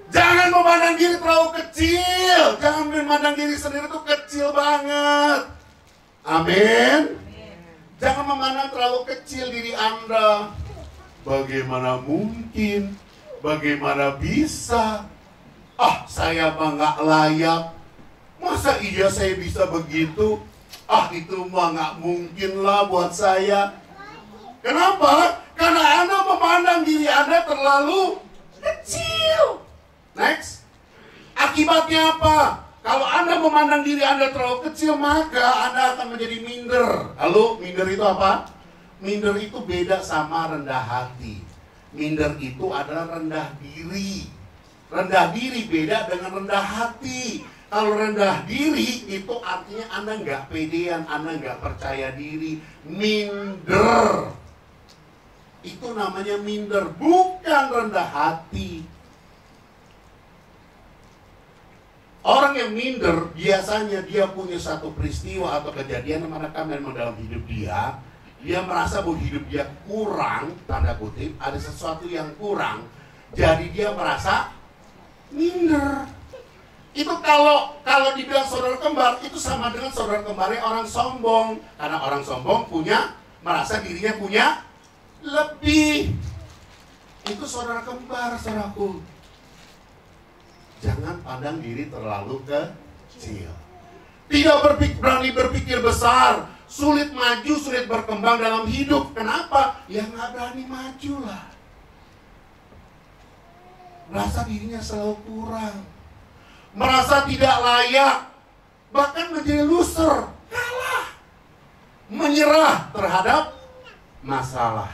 Jangan memandang diri terlalu kecil. Jangan memandang diri sendiri itu kecil banget. Amin. Jangan memandang terlalu kecil diri Anda. Bagaimana mungkin? Bagaimana bisa? Saya mah nggak layak. Masa iya saya bisa begitu? Itu mah nggak mungkin lah buat saya. Kenapa? Karena Anda memandang diri Anda terlalu kecil. Next. Akibatnya apa? Kalau Anda memandang diri Anda terlalu kecil, maka Anda akan menjadi minder. Lalu, minder itu apa? Minder itu beda sama rendah hati. Minder itu adalah rendah diri. Rendah diri beda dengan rendah hati. Kalau rendah diri itu artinya Anda nggak pedean, Anda nggak percaya diri. Minder. Itu namanya minder, bukan rendah hati. Orang yang minder biasanya dia punya satu peristiwa atau kejadian yang merekam memang dalam hidup dia. Dia merasa bahwa hidup dia kurang, tanda kutip, ada sesuatu yang kurang. Jadi dia merasa minder. Itu kalau dibilang saudara kembar, itu sama dengan saudara kembarnya orang sombong. Karena orang sombong merasa dirinya punya lebih. Itu saudara kembar, saudaraku. Jangan pandang diri terlalu kecil. Tidak berani berpikir besar. Sulit maju, sulit berkembang dalam hidup. Kenapa? Ya nggak berani maju lah. Merasa dirinya selalu kurang. Merasa tidak layak. Bahkan menjadi loser. Kalah. Menyerah terhadap masalah.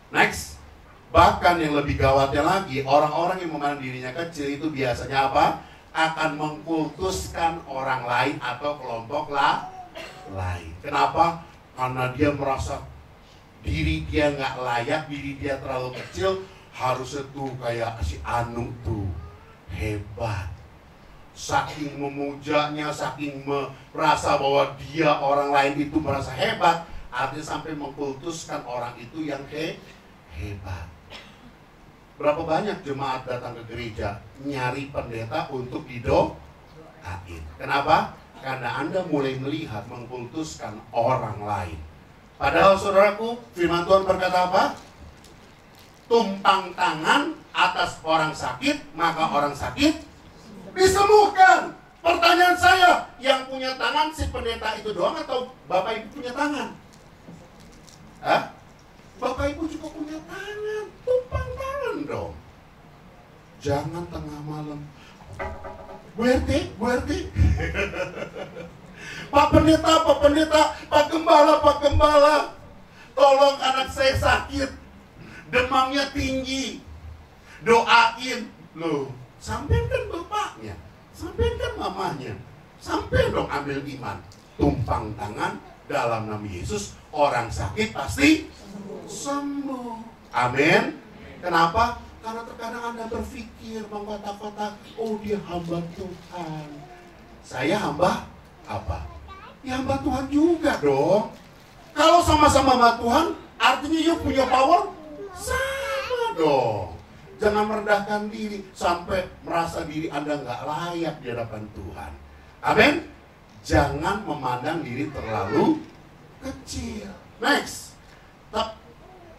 Next. Bahkan yang lebih gawatnya lagi, orang-orang yang memandang dirinya kecil itu biasanya apa? Akan mengkultuskan orang lain atau kelompok lain. Kenapa? Karena dia merasa diri dia nggak layak, diri dia terlalu kecil. Harusnya tuh kayak si Anu tuh hebat. Saking memujanya, saking merasa bahwa dia orang lain itu merasa hebat, artinya sampai mengkultuskan orang itu yang hebat. Berapa banyak jemaat datang ke gereja nyari pendeta untuk didoain. Kenapa? Karena Anda mulai melihat mengkultuskan orang lain. Padahal saudaraku, firman Tuhan berkata apa? Tumpang tangan atas orang sakit, maka orang sakit disembuhkan. Pertanyaan saya, yang punya tangan si pendeta itu doang atau Bapak Ibu punya tangan? Hah? Bapak Ibu juga punya tangan, tumpang tangan dong. Jangan tengah malam. Bu RT. Pak Pendeta, Pak Gembala, tolong anak saya sakit, demamnya tinggi, doain. Loh, sampaikan bapaknya, sampaikan mamanya, sampai dong ambil iman. Tumpang tangan dalam nama Yesus, orang sakit pasti sembuh. Amin. Kenapa? Karena terkadang Anda berpikir mengkotak-kotak, oh dia hamba Tuhan. Saya hamba apa? Ya hamba Tuhan juga dong. Kalau sama-sama hamba Tuhan, artinya you punya power sama dong. Jangan merendahkan diri sampai merasa diri Anda nggak layak di hadapan Tuhan. Amin. Jangan memandang diri terlalu kecil. Next.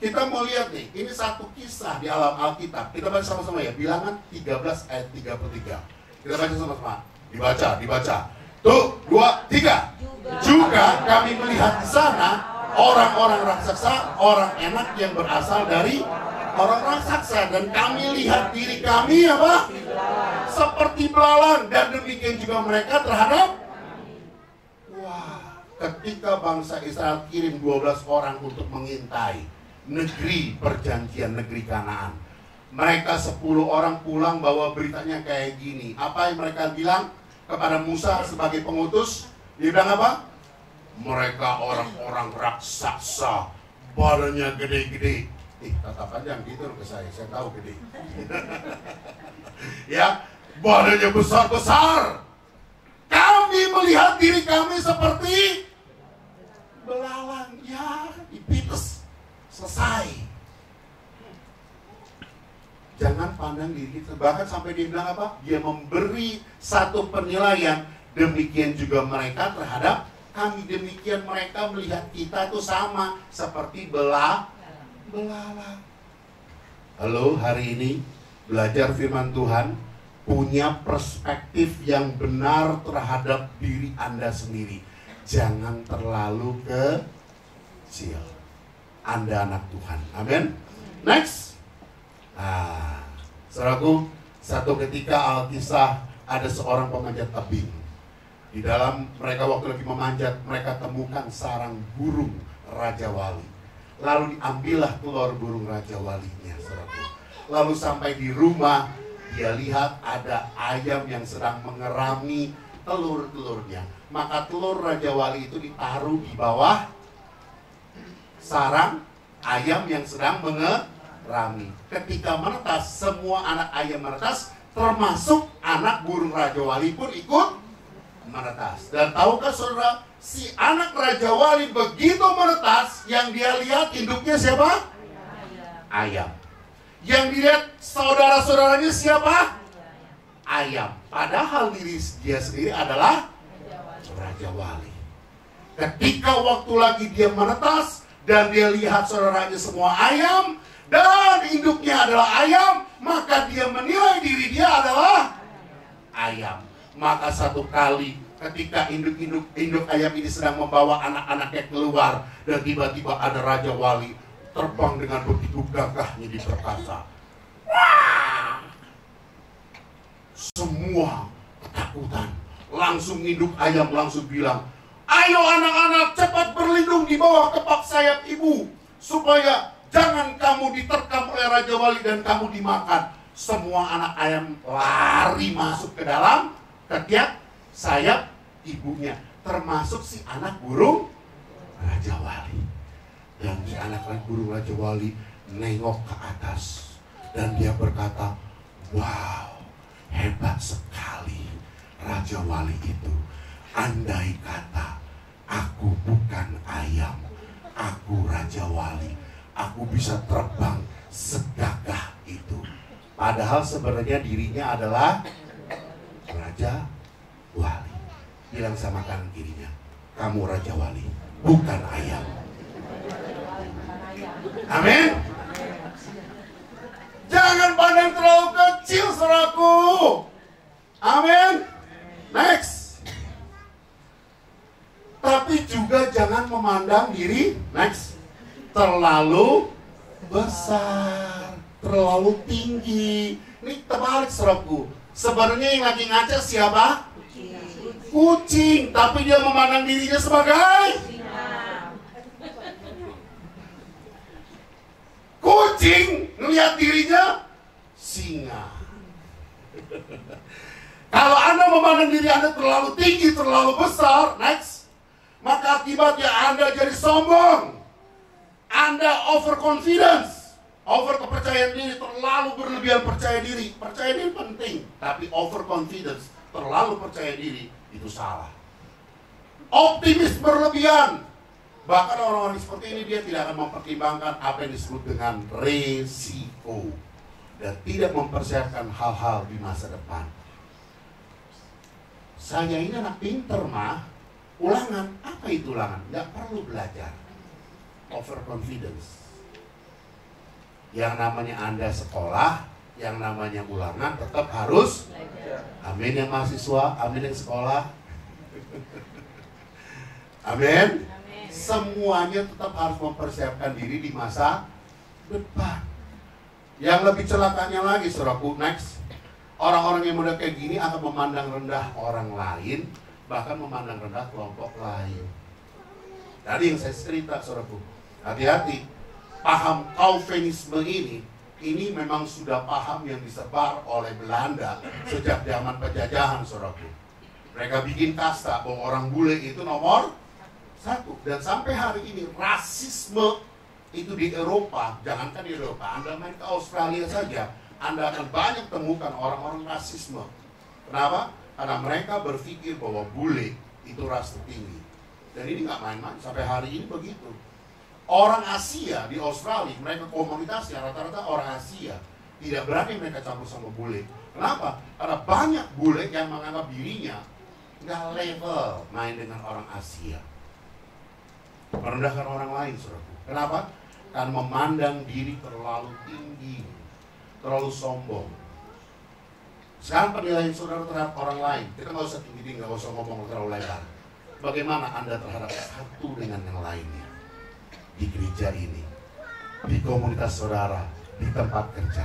Kita mau lihat nih, ini satu kisah di alam Alkitab. Kita baca sama-sama ya, Bilangan 13 ayat 33. Kita baca sama-sama. Dibaca. Tuh, 2, 3. Juga kami melihat di sana orang-orang raksasa, orang enak yang berasal dari orang raksasa. Dan kami lihat diri kami apa? Seperti belalang. Dan demikian juga mereka terhadap. Wah, ketika bangsa Israel kirim 12 orang untuk mengintai negeri perjanjian, negeri Kanaan. Mereka 10 orang pulang bawa beritanya kayak gini. Apa yang mereka bilang kepada Musa sebagai pengutus? Dia bilang apa? Mereka orang-orang raksasa, badannya gede-gede. Tatap aja gitu ke saya tahu gede. Ya, badannya besar-besar. Kami melihat diri kami seperti belalang. Ya, dipites. Selesai. Jangan pandang diri kita. Bahkan sampai dia bilang apa? Dia memberi satu penilaian. Demikian juga mereka terhadap kami. Demikian mereka melihat kita tuh sama seperti belalang. Halo, hari ini belajar firman Tuhan, punya perspektif yang benar terhadap diri Anda sendiri. Jangan terlalu kecil. Anda anak Tuhan. Amin. Next. Saudaraku, satu ketika Alkisah ada seorang pemanjat tebing. Di dalam mereka waktu lagi memanjat, mereka temukan sarang burung Raja Wali. Lalu diambillah telur burung Raja Walinya, saudaraku. Lalu sampai di rumah, dia lihat ada ayam yang sedang mengerami telur-telurnya. Maka telur Raja Wali itu ditaruh di bawah sarang ayam yang sedang mengerami. Ketika menetas, semua anak ayam menetas, termasuk anak burung Raja Wali pun ikut menetas. Dan tahukah saudara, si anak Raja Wali begitu menetas, yang dia lihat induknya siapa? Ayam. Yang dilihat saudara-saudaranya siapa? Ayam. Padahal diri dia sendiri adalah Raja Wali. Ketika waktu lagi dia menetas dan dia lihat saudaranya semua ayam dan induknya adalah ayam, maka dia menilai diri dia adalah ayam. Maka satu kali ketika induk ayam ini sedang membawa anak-anaknya keluar, dan tiba-tiba ada Raja Wali terbang dengan begitu gagahnya di perkasa. Wah! Semua ketakutan. Langsung induk ayam langsung bilang, "Ayo anak-anak, cepat berlindung di bawah kepak sayap ibu, supaya jangan kamu diterkam oleh Raja Wali dan kamu dimakan." Semua anak ayam lari masuk ke dalam ketiak sayap ibunya, termasuk si anak burung Raja Wali. Dan si anak burung Raja Wali nengok ke atas dan dia berkata, "Wow, hebat sekali Raja Wali itu. Andai kata aku bukan ayam, aku Raja Wali, aku bisa terbang segagah itu." Padahal sebenarnya dirinya adalah Raja Wali. Bilang sama kanan kirinya, "Kamu Raja Wali, bukan ayam." Amin. Jangan pandang terlalu kecil, saudaraku. Amin. Next. Tapi juga jangan memandang diri, next, terlalu besar, terlalu tinggi. Ini terbalik, saudaraku. Sebenarnya yang lagi ngaca siapa? Kucing. Tapi dia memandang dirinya sebagai kucing, melihat dirinya singa. Kalau Anda memandang diri Anda terlalu tinggi, terlalu besar, next, maka akibatnya Anda jadi sombong. Anda overconfidence, over kepercayaan diri, terlalu berlebihan percaya diri. Percaya diri penting, tapi overconfidence, terlalu percaya diri, itu salah. Optimis berlebihan. Bahkan orang-orang seperti ini dia tidak akan mempertimbangkan apa yang disebut dengan resiko dan tidak mempersiapkan hal-hal di masa depan. Saya ini anak pinter mah, ulangan, apa itu ulangan? Nggak perlu belajar. Overconfidence. Yang namanya Anda sekolah, yang namanya ulangan tetap harus belajar. Amin yang mahasiswa, amin yang sekolah. Amin. Semuanya tetap harus mempersiapkan diri di masa depan. Yang lebih celakanya lagi, saudaraku, next, orang-orang yang muda kayak gini akan memandang rendah orang lain, bahkan memandang rendah kelompok lain. Tadi yang saya cerita, saudaraku, hati-hati. Paham Calvinisme ini memang sudah paham yang disebar oleh Belanda sejak zaman penjajahan, saudaraku. Mereka bikin kasta bahwa orang bule itu nomor satu. Dan sampai hari ini rasisme itu di Eropa, jangankan di Eropa, Anda main ke Australia saja, Anda akan banyak temukan orang-orang rasisme. Kenapa? Karena mereka berpikir bahwa bule itu ras tertinggi. Dan ini nggak main-main, sampai hari ini begitu. Orang Asia di Australia, mereka komunitasnya rata-rata orang Asia, tidak berani mereka campur sama bule. Kenapa? Karena banyak bule yang menganggap dirinya nggak level main dengan orang Asia. Merendahkan orang lain, saudaraku. Kenapa? Karena memandang diri terlalu tinggi, terlalu sombong. Sekarang penilaian saudara terhadap orang lain, kita nggak usah tinggi-tinggi, nggak usah ngomong terlalu lebar. Bagaimana Anda terhadap satu dengan yang lainnya? Di gereja ini, di komunitas saudara, di tempat kerja.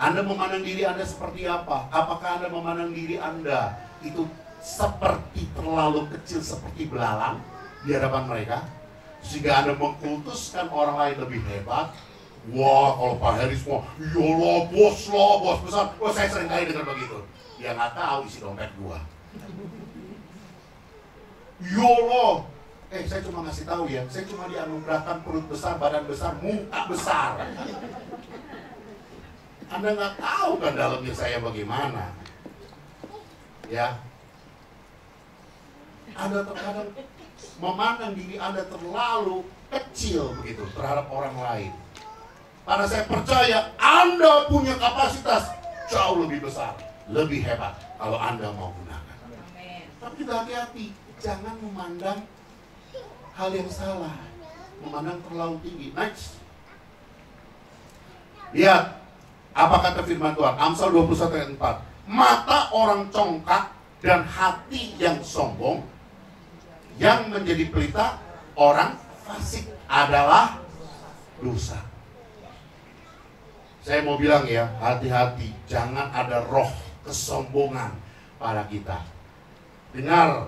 Anda memandang diri Anda seperti apa? Apakah Anda memandang diri Anda itu seperti terlalu kecil, seperti belalang di hadapan mereka? sehingga Anda mengkultuskan orang lain lebih hebat. Wah, kalau Pak Heri semua, yolah bos besar. Wah, saya sering kali dengar begitu. Dia nggak tahu isi dompet gua. Yolah, saya cuma ngasih tahu ya, saya cuma dianugerahkan perut besar, badan besar, muka besar. Anda nggak tahu kan dalamnya saya bagaimana. Ya, Anda terkadang memandang diri Anda terlalu kecil begitu terhadap orang lain. Karena saya percaya Anda punya kapasitas jauh lebih besar, lebih hebat kalau Anda mau gunakan. Tapi juga hati-hati, jangan memandang hal yang salah, memandang terlalu tinggi. Next. Lihat apa kata firman Tuhan, Amsal 21 ayat 4. Mata orang congkak dan hati yang sombong, yang menjadi pelita orang fasik adalah dosa. Saya mau bilang ya, hati-hati, jangan ada roh kesombongan pada kita. Dengar,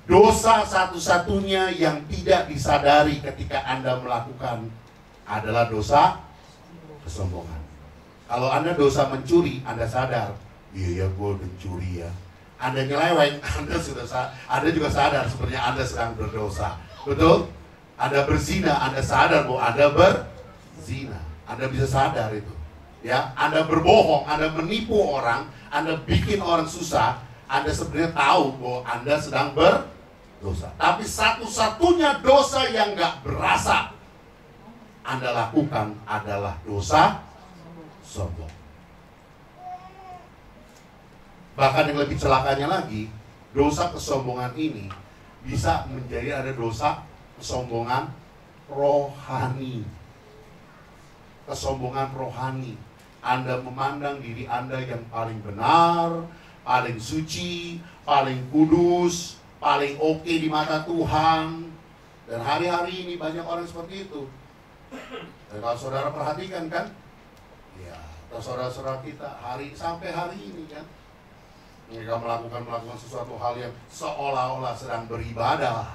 dosa satu-satunya yang tidak disadari ketika Anda melakukan adalah dosa kesombongan. Kalau Anda dosa mencuri, Anda sadar, iya ya gue mencuri ya. Anda nyeleweng, Anda juga sadar sebenarnya Anda sedang berdosa. Betul? Anda berzina, Anda sadar bahwa Anda berzina. Anda bisa sadar itu. Ya, Anda berbohong, Anda menipu orang, Anda bikin orang susah, Anda sebenarnya tahu bahwa Anda sedang berdosa. Tapi satu-satunya dosa yang gak berasa Anda lakukan adalah dosa sombong. Bahkan yang lebih celakanya lagi, dosa kesombongan ini bisa menjadi ada dosa kesombongan rohani. Kesombongan rohani. Anda memandang diri Anda yang paling benar, paling suci, paling kudus, paling oke di mata Tuhan. Dan hari-hari ini banyak orang seperti itu. Dan kalau saudara perhatikan kan, ya, saudara-saudara kita sampai hari ini kan, mereka melakukan sesuatu hal yang seolah-olah sedang beribadah,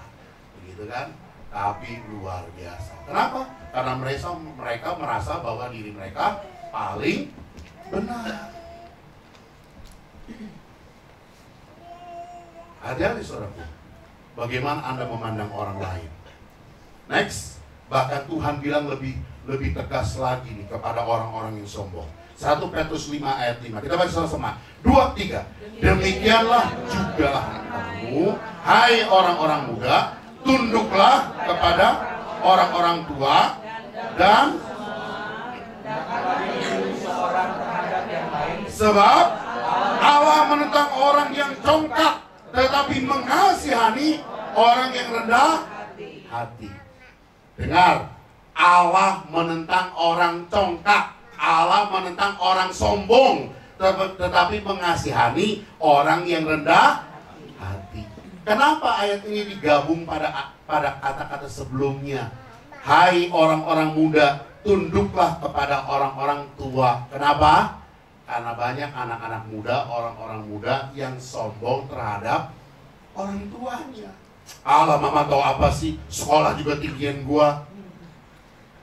begitu kan? Tapi luar biasa. Kenapa? Karena mereka merasa bahwa diri mereka paling benar. Hati-hati saudaraku, bagaimana Anda memandang orang lain. Next, bahkan Tuhan bilang lebih tegas lagi nih kepada orang-orang yang sombong. 1 Petrus 5 ayat 5. Kita baca sama-sama. 2, 3. Demikianlah jugalah kamu, hai orang-orang muda, tunduklah kepada orang-orang tua dan sebab Allah menentang orang yang congkak, tetapi mengasihani orang yang rendah hati. Dengar, Allah menentang orang congkak, Allah menentang orang sombong, tetapi mengasihani orang yang rendah hati. Kenapa ayat ini digabung pada kata-kata sebelumnya? Hai orang-orang muda, tunduklah kepada orang-orang tua. Kenapa? Karena banyak anak-anak muda, orang-orang muda yang sombong terhadap orang tuanya. Allah, mama tahu apa sih? Sekolah juga tinggian gua.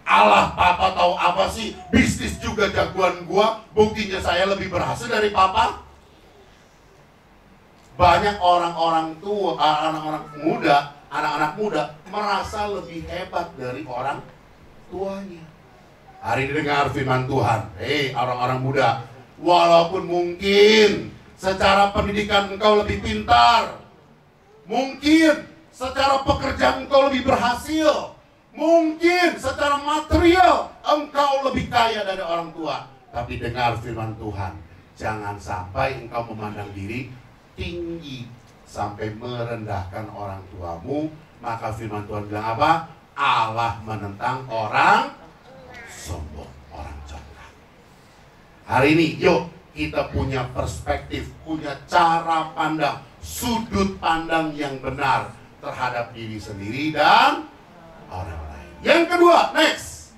Allah, papa tahu apa sih? Bisnis juga jagoan gua. Buktinya saya lebih berhasil dari papa. Banyak orang-orang tua, anak-anak muda merasa lebih hebat dari orang tuanya. Hari ini dengar firman Tuhan. Hei orang-orang muda, walaupun mungkin secara pendidikan engkau lebih pintar, mungkin secara pekerjaan engkau lebih berhasil, mungkin secara material engkau lebih kaya dari orang tua, tapi dengar firman Tuhan, jangan sampai engkau memandang diri tinggi sampai merendahkan orang tuamu. Maka firman Tuhan bilang apa? Allah menentang orang sombong, orang congkak. Hari ini yuk kita punya perspektif, punya cara pandang, sudut pandang yang benar terhadap diri sendiri dan orang lain. Yang kedua, next.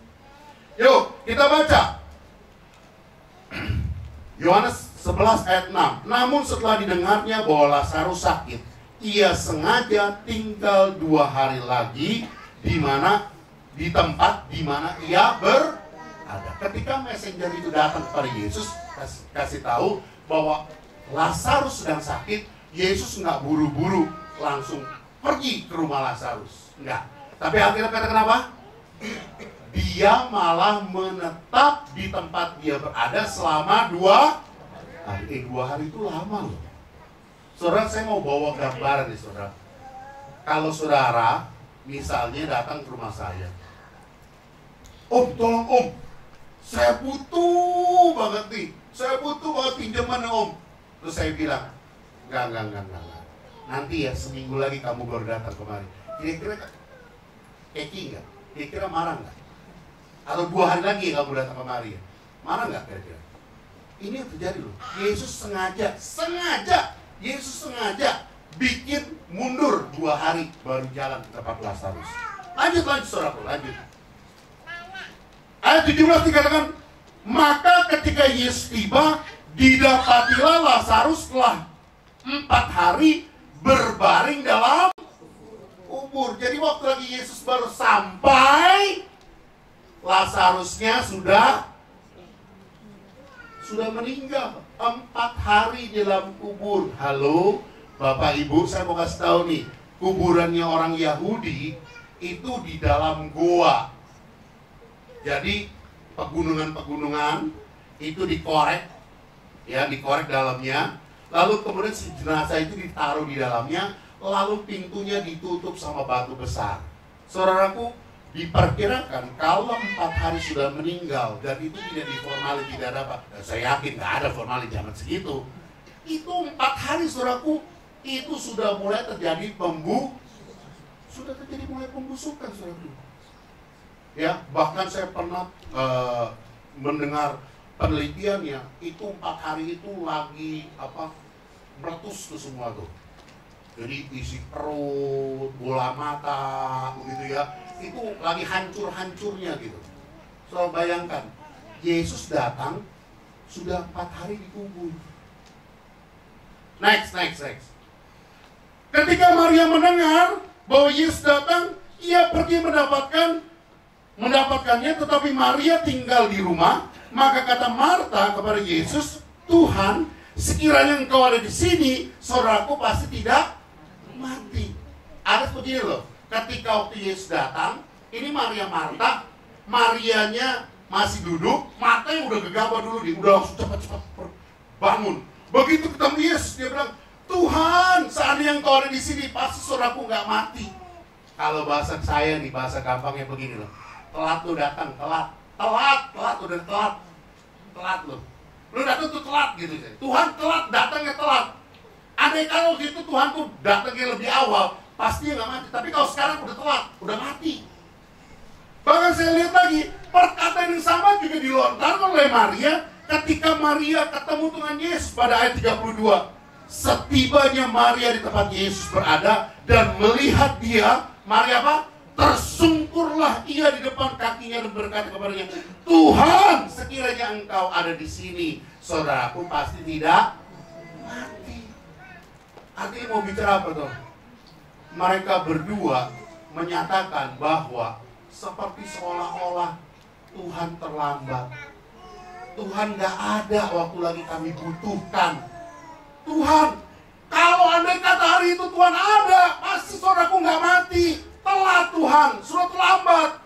Yuk kita baca Yohanes 11 ayat 6. Namun setelah didengarnya bahwa Lazarus sakit, ia sengaja tinggal 2 hari lagi di tempat di mana ia berada. Ketika messenger itu datang kepada Yesus, kasih tahu bahwa Lazarus sedang sakit, Yesus nggak buru-buru langsung pergi ke rumah Lazarus, enggak. Tapi akhirnya kata kenapa? Dia malah menetap di tempat dia berada selama 2 hari. 2 hari itu lama loh. Saudara, saya mau bawa gambaran nih saudara. Kalau saudara misalnya datang ke rumah saya, Om, tolong Om, saya butuh banget nih, saya butuh banget pinjaman Om. Terus saya bilang, enggak. Nanti ya seminggu lagi kamu baru datang kemari. Kira-kira keki enggak? Kira-kira marah enggak? Atau 2 hari lagi kamu datang kemari ya? Marah enggak kira-kira? Ini yang terjadi loh. Yesus sengaja bikin mundur 2 hari baru jalan ke tempat Lazarus. Lanjut saudaraku, lanjut. Ayat 17 dikatakan, maka ketika Yesus tiba, didapatilah Lazarus telah 4 hari berbaring dalam kubur. Jadi waktu lagi Yesus baru sampai, Lazarusnya sudah meninggal 4 hari di dalam kubur. Halo, Bapak Ibu, saya mau kasih tahu nih, kuburannya orang Yahudi itu di dalam goa. Jadi pegunungan-pegunungan itu dikorek dalamnya, lalu kemudian si jenazah itu ditaruh di dalamnya, lalu pintunya ditutup sama batu besar. Saudaraku, diperkirakan kalau 4 hari sudah meninggal dan itu tidak diformalin, tidak ada apa, saya yakin nggak ada formalin zaman segitu. Itu 4 hari saudaraku, itu sudah mulai terjadi mulai pembusukan saudaraku. Ya, bahkan saya pernah mendengar penelitiannya, itu 4 hari itu lagi meletus tuh semua tuh. Jadi isi perut, bola mata, begitu ya. Itu lagi hancur-hancurnya gitu. So bayangkan, Yesus datang sudah 4 hari dikubur. Next. Ketika Maria mendengar bahwa Yesus datang, ia pergi mendapatkannya, tetapi Maria tinggal di rumah. Maka kata Marta kepada Yesus, Tuhan, sekiranya engkau ada di sini, saudaraku pasti tidak mati. Ada seperti ini loh. Ketika waktu Yesus datang, ini Marta, Marianya masih duduk, Martanya udah gegabah dulu, dia udah langsung cepat bangun. Begitu ketemu Yesus, dia bilang, Tuhan, seandainya engkau ada di sini, pasti saudaraku nggak mati. Kalau bahasa saya nih, bahasa gampangnya begini loh. Telat lu datang, telat lu. Lu datang tuh telat gitu. Tuhan telat, datangnya telat. Andai kalau gitu Tuhan tuh datangnya lebih awal, pasti nggak mati. Tapi kalau sekarang udah telat, udah mati. Bahkan saya lihat lagi, perkataan yang sama juga dilontarkan oleh Maria ketika Maria ketemu dengan Yesus pada ayat 32. Setibanya Maria di tempat Yesus berada dan melihat dia, Maria apa? Tersungkurlah ia di depan kakinya dan berkata kepadanya, Tuhan, sekiranya engkau ada di sini, saudaraku pasti tidak mati. Artinya mau bicara apa tuh? Mereka berdua menyatakan bahwa seperti seolah-olah Tuhan terlambat. Tuhan gak ada waktu lagi kami butuhkan. Tuhan, kalau andai kata hari itu Tuhan ada, pasti saudaraku gak mati. Telat Tuhan, sudah terlambat.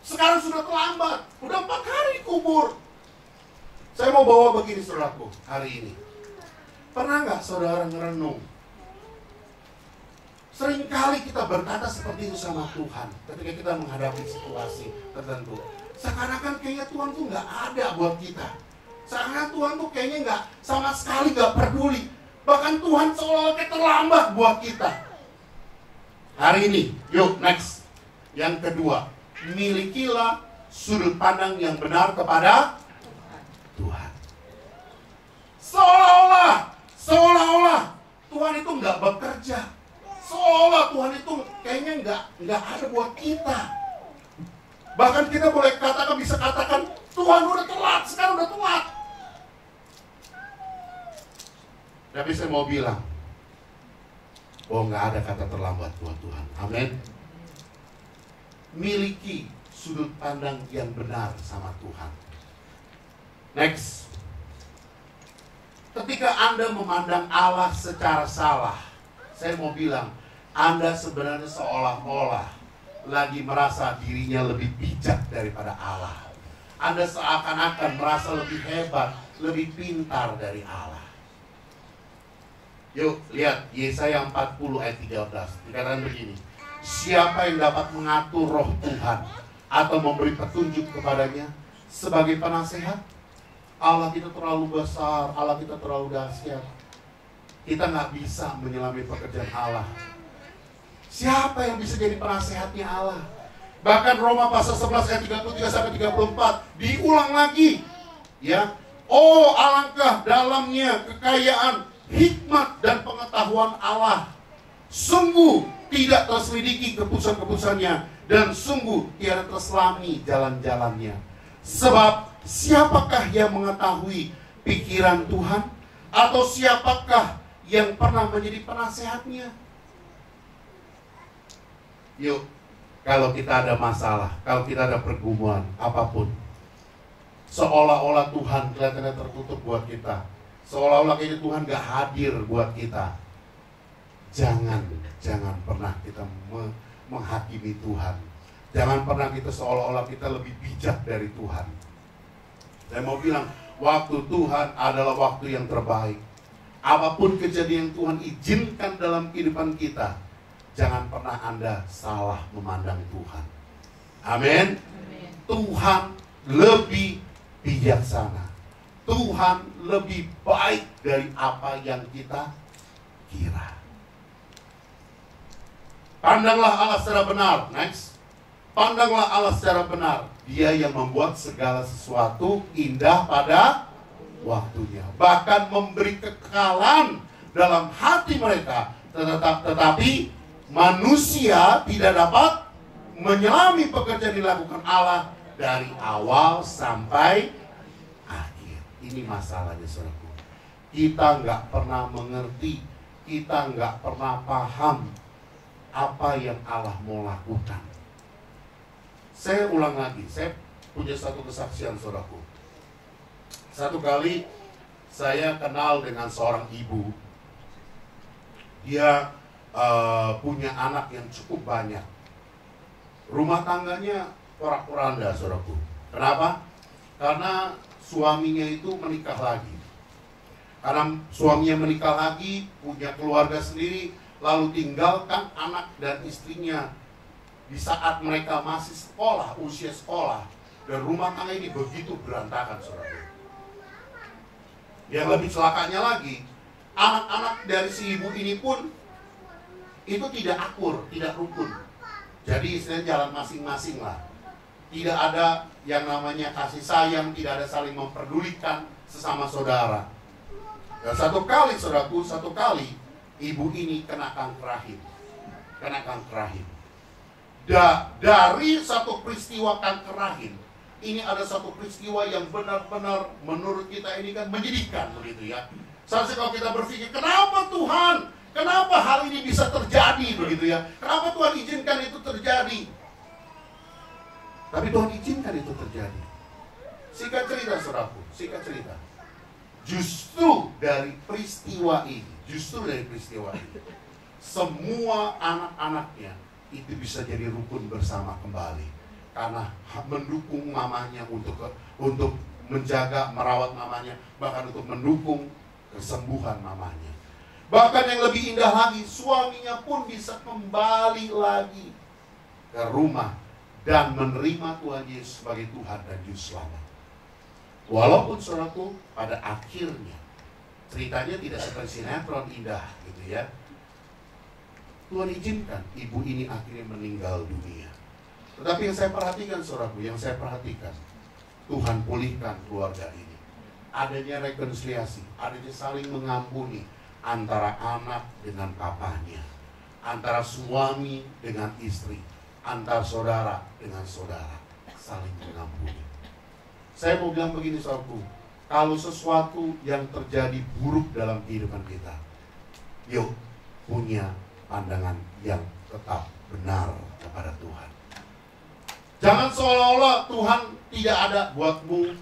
Sekarang sudah terlambat, udah 4 hari kubur. Saya mau bawa begini saudaraku hari ini. Pernah gak saudara ngerenung? Seringkali kita berkata seperti itu sama Tuhan ketika kita menghadapi situasi tertentu. Seakan-akan kayaknya Tuhan tuh gak ada buat kita. Seakan-akan Tuhan tuh kayaknya gak, sama sekali gak peduli. Bahkan Tuhan seolah-olah terlambat buat kita. Hari ini, yuk next. Yang kedua, milikilah sudut pandang yang benar kepada Tuhan. Seolah-olah Tuhan itu nggak bekerja. Seolah Tuhan itu kayaknya nggak ada buat kita. Bahkan kita bisa katakan Tuhan udah telat, sekarang udah telat. Tapi saya mau bilang, oh nggak ada kata terlambat buat Tuhan. Amin. miliki sudut pandang yang benar sama Tuhan. Next. Ketika Anda memandang Allah secara salah, saya mau bilang, Anda sebenarnya seolah-olah lagi merasa dirinya lebih bijak daripada Allah. Anda seakan-akan merasa lebih hebat, lebih pintar dari Allah. Yuk, lihat Yesaya 40 ayat 13. Dikatakan begini, siapa yang dapat mengatur roh Tuhan atau memberi petunjuk kepadanya sebagai penasehat? Allah kita terlalu besar, Allah kita terlalu dahsyat. Kita nggak bisa menyelami pekerjaan Allah. Siapa yang bisa jadi penasehatnya Allah? Bahkan Roma pasal 11 ayat 33 sampai 34 diulang lagi. Ya, oh alangkah dalamnya kekayaan, hikmat dan pengetahuan Allah. Sungguh tidak terselidiki keputusan-keputusannya, dan sungguh tiada terselami jalan-jalannya. Sebab siapakah yang mengetahui pikiran Tuhan? Atau siapakah yang pernah menjadi penasehatnya? Yuk, kalau kita ada masalah, kalau kita ada pergumulan, apapun, seolah-olah Tuhan kelihatannya tertutup buat kita, seolah-olah kayaknya Tuhan gak hadir buat kita. Jangan pernah kita menghakimi Tuhan. Jangan pernah kita seolah-olah kita lebih bijak dari Tuhan. Saya mau bilang, waktu Tuhan adalah waktu yang terbaik. Apapun kejadian Tuhan izinkan dalam kehidupan kita, jangan pernah Anda salah memandang Tuhan. Amin. Tuhan lebih bijaksana. Tuhan lebih baik dari apa yang kita kira. Pandanglah Allah secara benar. Next. Pandanglah Allah secara benar. Dia yang membuat segala sesuatu indah pada waktunya. Bahkan memberi kekekalan dalam hati mereka. Tetapi manusia tidak dapat menyelami pekerjaan dilakukan Allah dari awal sampai akhir. Ini masalahnya, saudaraku. Kita nggak pernah mengerti, kita nggak pernah paham apa yang Allah mau lakukan. Saya ulang lagi, saya punya satu kesaksian, saudaraku. Satu kali saya kenal dengan seorang ibu. Dia punya anak yang cukup banyak. Rumah tangganya porak-poranda, saudaraku. Kenapa? Karena suaminya itu menikah lagi. Karena suaminya menikah lagi, punya keluarga sendiri, lalu tinggalkan anak dan istrinya di saat mereka masih sekolah, usia sekolah. Dan rumah tangga ini begitu berantakan, saudara. Yang lebih celakanya lagi, anak-anak dari si ibu ini pun itu tidak akur, tidak rukun. Jadi istilahnya jalan masing-masing lah. Tidak ada yang namanya kasih sayang, tidak ada saling memperdulikan sesama saudara. Dan satu kali, saudaraku, ibu ini kena kanker rahim. Dari satu peristiwa kanker rahim, ini ada satu peristiwa yang benar-benar menurut kita ini kan menyedihkan, begitu ya. Seharusnya kalau kita berpikir, kenapa Tuhan? Kenapa hal ini bisa terjadi, begitu ya? Kenapa Tuhan izinkan itu terjadi? Tapi Tuhan izinkan itu terjadi. Singkat cerita, saudaraku, Justru dari peristiwa ini, semua anak-anaknya itu bisa jadi rukun bersama kembali. Karena mendukung mamanya untuk menjaga, merawat mamanya, bahkan untuk mendukung kesembuhan mamanya. Bahkan yang lebih indah lagi, suaminya pun bisa kembali lagi ke rumah dan menerima Tuhan Yesus sebagai Tuhan dan Juru Selamat. Walaupun, saudaraku, pada akhirnya ceritanya tidak seperti sinetron indah, gitu ya. Tuhan izinkan ibu ini akhirnya meninggal dunia. Tetapi yang saya perhatikan, saudaraku, Tuhan pulihkan keluarga ini. Adanya rekonsiliasi, adanya saling mengampuni antara anak dengan papanya, antara suami dengan istri, antar saudara dengan saudara, saling mengampuni. Saya mau bilang begini, saudaraku, kalau sesuatu yang terjadi buruk dalam kehidupan kita, yuk punya pandangan yang tetap benar kepada Tuhan. Jangan seolah-olah Tuhan tidak ada buatmu,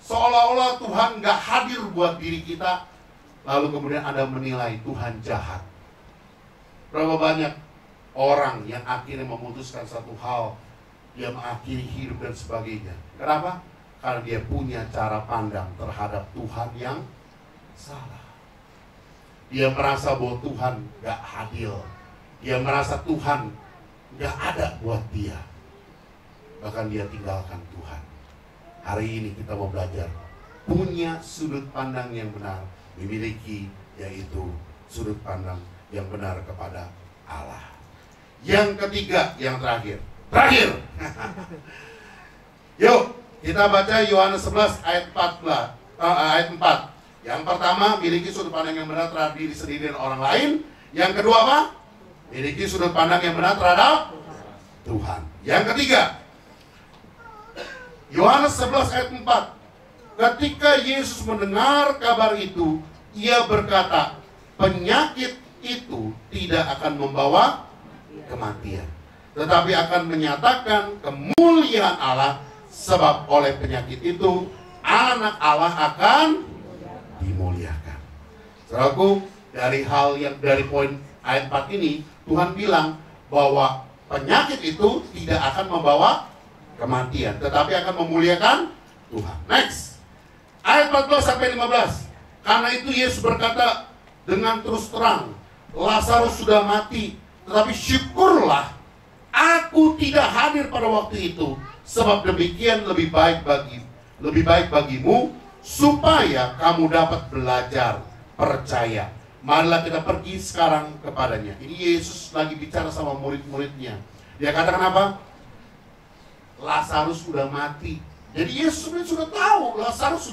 seolah-olah Tuhan gak hadir buat diri kita, lalu kemudian Anda menilai Tuhan jahat. Berapa banyak orang yang akhirnya memutuskan satu hal, dia mengakhiri hidup dan sebagainya. Kenapa? Karena dia punya cara pandang terhadap Tuhan yang salah. Dia merasa bahwa Tuhan gak adil. Dia merasa Tuhan gak ada buat dia. Bahkan dia tinggalkan Tuhan. Hari ini kita mau belajar punya sudut pandang yang benar, dimiliki, yaitu sudut pandang yang benar kepada Allah. Yang ketiga, yang terakhir. Yuk, kita baca Yohanes 11 ayat 4. Yang pertama, miliki sudut pandang yang benar terhadap diri sendiri dan orang lain. Yang kedua apa? Miliki sudut pandang yang benar terhadap Tuhan. Yang ketiga, Yohanes 11 ayat 4. Ketika Yesus mendengar kabar itu, ia berkata, penyakit itu tidak akan membawa kematian, tetapi akan menyatakan kemuliaan Allah, sebab oleh penyakit itu anak Allah akan dimuliakan. Saudaraku, dari poin ayat 4 ini, Tuhan bilang bahwa penyakit itu tidak akan membawa kematian, tetapi akan memuliakan Tuhan. Next, ayat 14-15. Karena itu Yesus berkata dengan terus terang, Lazarus sudah mati, tetapi syukurlah aku tidak hadir pada waktu itu, sebab demikian lebih baik bagimu, supaya kamu dapat belajar percaya. Marilah kita pergi sekarang kepadanya. Ini Yesus lagi bicara sama murid-muridnya. Dia katakan apa? Lazarus sudah mati. Jadi Yesus sebenarnya sudah tahu Lazarus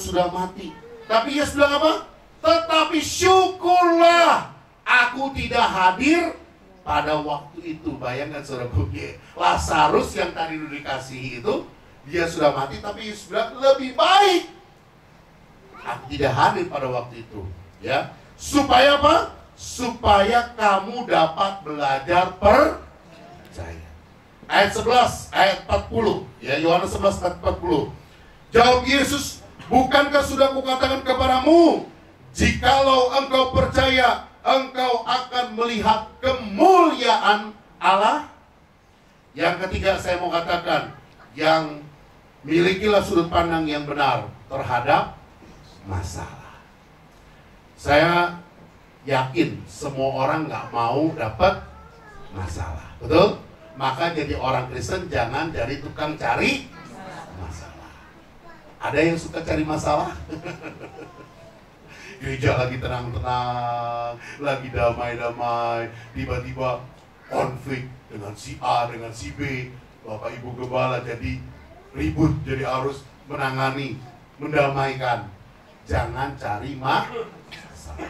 sudah mati. Tapi Yesus bilang apa? Tetapi syukurlah aku tidak hadir pada waktu itu. Bayangkan saudaraku, Lazarus yang tadi dikasihi itu, dia sudah mati, tapi Yesus bilang lebih baik aku tidak hadir pada waktu itu. Ya, supaya apa? Supaya kamu dapat belajar percaya. Ayat 11, ayat 40. Ya, Yohanes 11 ayat 40. Jawab Yesus, bukankah sudah kukatakan kepadamu, jikalau engkau percaya, engkau akan melihat kemuliaan Allah? Yang ketiga saya mau katakan, yang milikilah sudut pandang yang benar terhadap masalah. Saya yakin semua orang gak mau dapat masalah, betul? Maka jadi orang Kristen jangan jadi tukang cari masalah. Ada yang suka cari masalah? Gereja lagi tenang-tenang, lagi damai-damai, tiba-tiba konflik dengan si A, dengan si B. Bapak Ibu Gembala jadi ribut, jadi harus menangani, mendamaikan. Jangan cari masalah.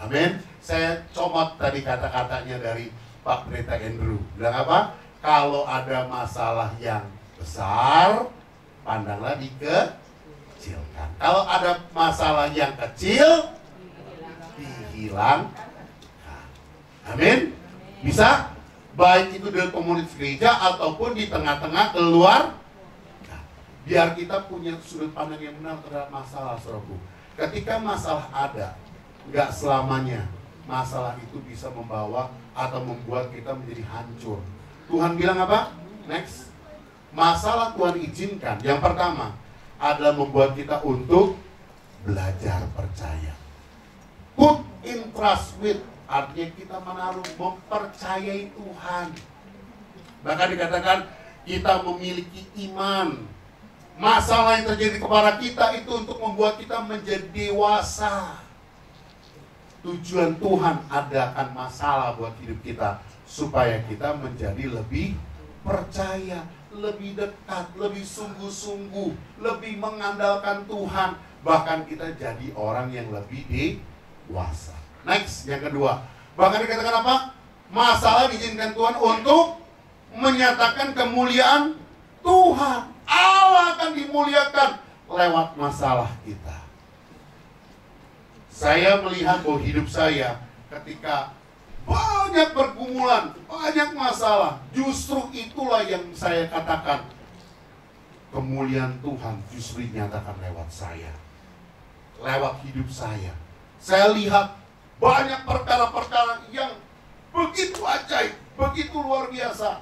Amin. Saya comot tadi kata-katanya dari Pak Pendeta Andrew. Bilang apa? Kalau ada masalah yang besar, pandanglah dikecilkan. Kalau ada masalah yang kecil, dihilangkan. Amin. Bisa? Baik itu di komunitas gereja ataupun di tengah-tengah keluar. Biar kita punya sudut pandang yang benar terhadap masalah, saudaraku. Ketika masalah ada, nggak selamanya masalah itu bisa membawa atau membuat kita menjadi hancur. Tuhan bilang apa? Next. Masalah Tuhan izinkan. Yang pertama adalah membuat kita untuk belajar percaya. Put in trust with, artinya kita menaruh, mempercayai Tuhan. Bahkan dikatakan kita memiliki iman. Masalah yang terjadi kepada kita itu untuk membuat kita menjadi dewasa. Tujuan Tuhan adakan masalah buat hidup kita supaya kita menjadi lebih percaya, lebih dekat, lebih sungguh-sungguh, lebih mengandalkan Tuhan. Bahkan kita jadi orang yang lebih dewasa. Next, yang kedua. Bahkan dikatakan apa? Masalah diizinkan Tuhan untuk menyatakan kemuliaan Tuhan. Allah akan dimuliakan lewat masalah kita. Saya melihat bahwa hidup saya ketika banyak pergumulan, banyak masalah. Justru itulah yang saya katakan, kemuliaan Tuhan justru dinyatakan lewat saya, lewat hidup saya. Saya lihat banyak perkara-perkara yang begitu ajaib, begitu luar biasa.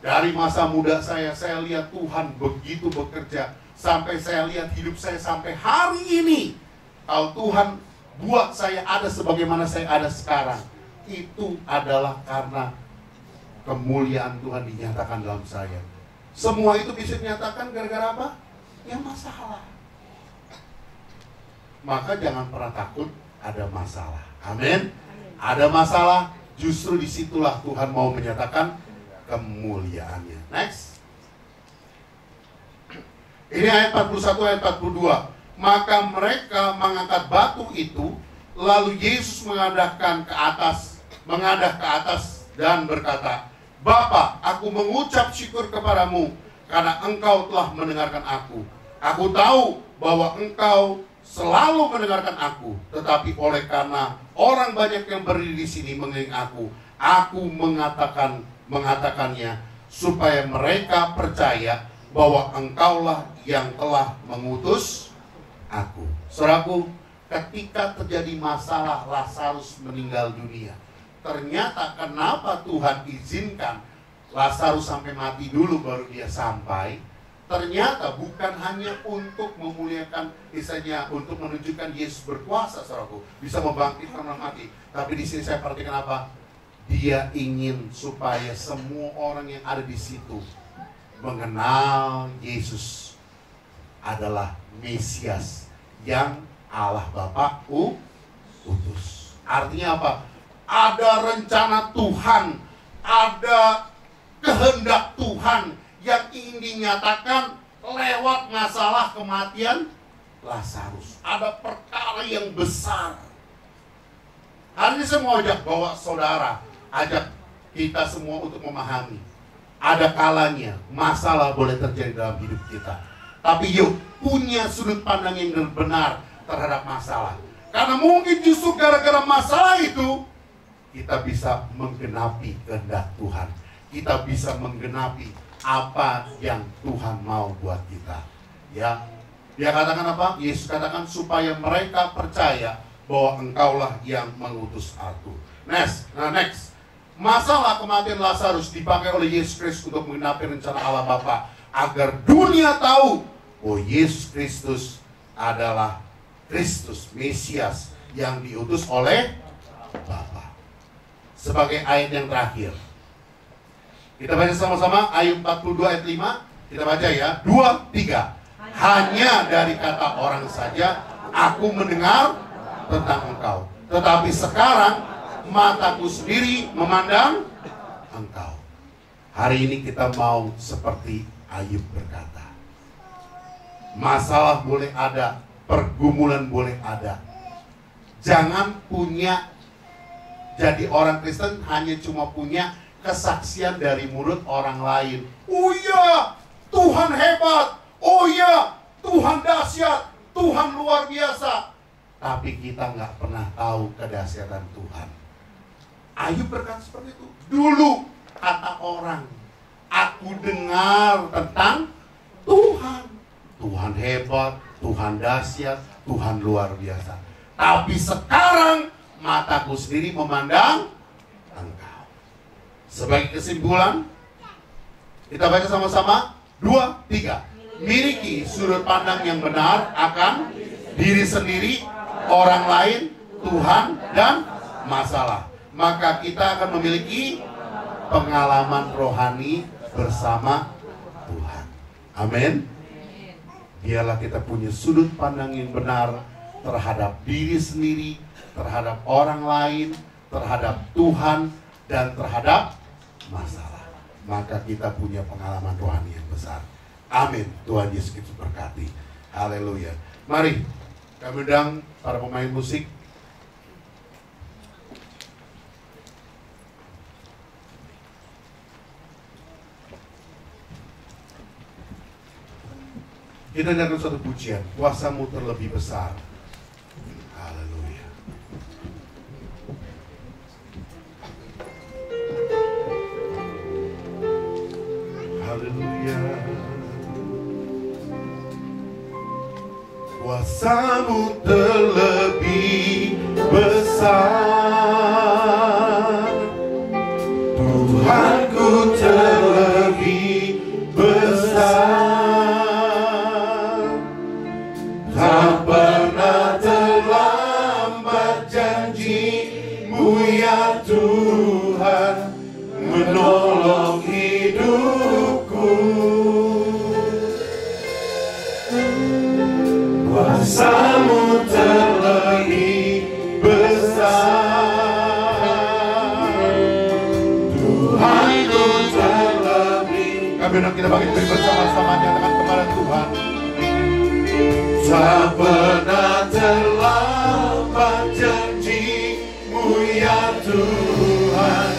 Dari masa muda saya lihat Tuhan begitu bekerja. Sampai saya lihat hidup saya sampai hari ini. Kalau Tuhan buat saya ada sebagaimana saya ada sekarang, itu adalah karena kemuliaan Tuhan dinyatakan dalam saya. Semua itu bisa dinyatakan gara-gara apa? Ya masalah. Maka jangan pernah takut ada masalah. Amin. Ada masalah, justru disitulah Tuhan mau menyatakan kemuliaannya. Next. Ini ayat 41, ayat 42. Maka mereka mengangkat batu itu, lalu Yesus mengadah ke atas dan berkata, Bapa, aku mengucap syukur kepadamu karena engkau telah mendengarkan aku. Aku tahu bahwa engkau selalu mendengarkan aku, tetapi oleh karena orang banyak yang berdiri di sini mengelilingi aku mengatakannya supaya mereka percaya bahwa engkaulah yang telah mengutus aku. Saudaraku, ketika terjadi masalah Lazarus meninggal dunia, ternyata kenapa Tuhan izinkan Lazarus sampai mati dulu baru dia sampai? Ternyata bukan hanya untuk memuliakan, misalnya untuk menunjukkan Yesus berkuasa, saudaraku, bisa membangkitkan orang mati. Tapi di sini saya perhatikan apa? Dia ingin supaya semua orang yang ada di situ mengenal Yesus adalah Mesias yang Allah Bapa utus. Artinya apa? Ada rencana Tuhan, ada kehendak Tuhan yang ingin dinyatakan lewat masalah kematian Lazarus. Ada perkara yang besar. Hari ini saya mau bawa saudara, ajak kita semua untuk memahami. Ada kalanya masalah boleh terjadi dalam hidup kita, tapi yuk punya sudut pandang yang benar terhadap masalah. Karena mungkin justru gara-gara masalah itu kita bisa menggenapi kehendak Tuhan. Kita bisa menggenapi apa yang Tuhan mau buat kita. Ya, dia katakan apa? Yesus katakan supaya mereka percaya bahwa engkaulah yang mengutus aku. Next. Masalah kematian Lazarus dipakai oleh Yesus Kristus untuk menggenapi rencana Allah Bapa agar dunia tahu bahwa Yesus Kristus adalah Kristus Mesias yang diutus oleh Bapa. Sebagai ayat yang terakhir, kita baca sama-sama ayat 42 ayat 5. Kita baca ya, 2, 3. Hanya dari kata orang saja aku mendengar tentang engkau, tetapi sekarang mataku sendiri memandang engkau. Hari ini kita mau seperti Ayub berkata, masalah boleh ada, pergumulan boleh ada. Jangan jadi orang Kristen hanya cuma punya kesaksian dari mulut orang lain. Oh iya, Tuhan hebat. Oh iya, Tuhan dahsyat. Tuhan luar biasa. Tapi kita nggak pernah tahu kedahsyatan Tuhan. Ayub berkata seperti itu. Dulu kata orang, aku dengar tentang Tuhan. Tuhan hebat, Tuhan dahsyat, Tuhan luar biasa. Tapi sekarang mataku sendiri memandang engkau. Sebagai kesimpulan, kita baca sama-sama 2, 3. Miliki sudut pandang yang benar akan diri sendiri, orang lain, Tuhan, dan masalah. Maka kita akan memiliki pengalaman rohani bersama Tuhan. Amin. Biarlah kita punya sudut pandang yang benar terhadap diri sendiri, terhadap orang lain, terhadap Tuhan, dan terhadap masalah. Maka kita punya pengalaman rohani yang besar. Amin. Tuhan Yesus Kristus berkati. Haleluya. Mari kami undang para pemain musik. Kita nyanyikan suatu pujian, kuasamu terlebih besar. Haleluya. Haleluya. Kuasa-Mu terlebih besar, Tuhanku terlebih besar. Tak pernah terlambat janji-Mu ya Tuhan, menolong hidupku. Kuasa-Mu terlebih besar, Tuhanku terlebih. Kami hendak kita bagi bersama-sama, nyatakan kepada Tuhan. Tak pernah terlambat janji-Mu ya Tuhan,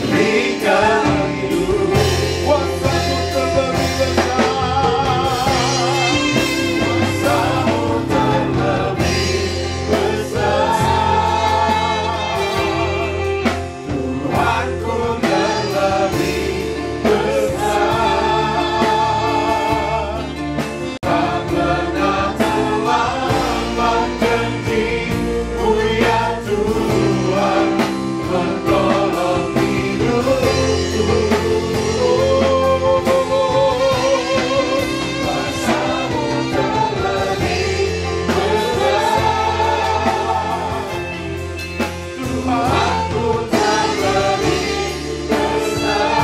berikan hidup. Kuasa-Mu terlebih besar, Kuasa-Mu terlebih besar, Tuhanku terlebih besar. Tak pernah terlambat janji-Mu ya Tuhan, menolong hidupku. Kuasa-Mu terlebih besar, Tuhanku terlebih besar.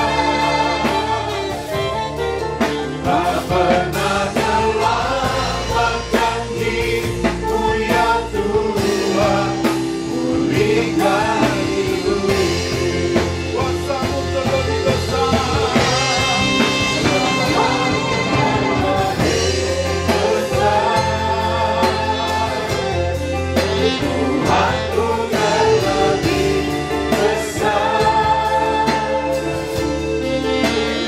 Tak pernah terlambat janji-Mu ya Tuhan, pulihkan hidup. Kuasa-Mu terlebih besar, Tuhanku terlebih besar.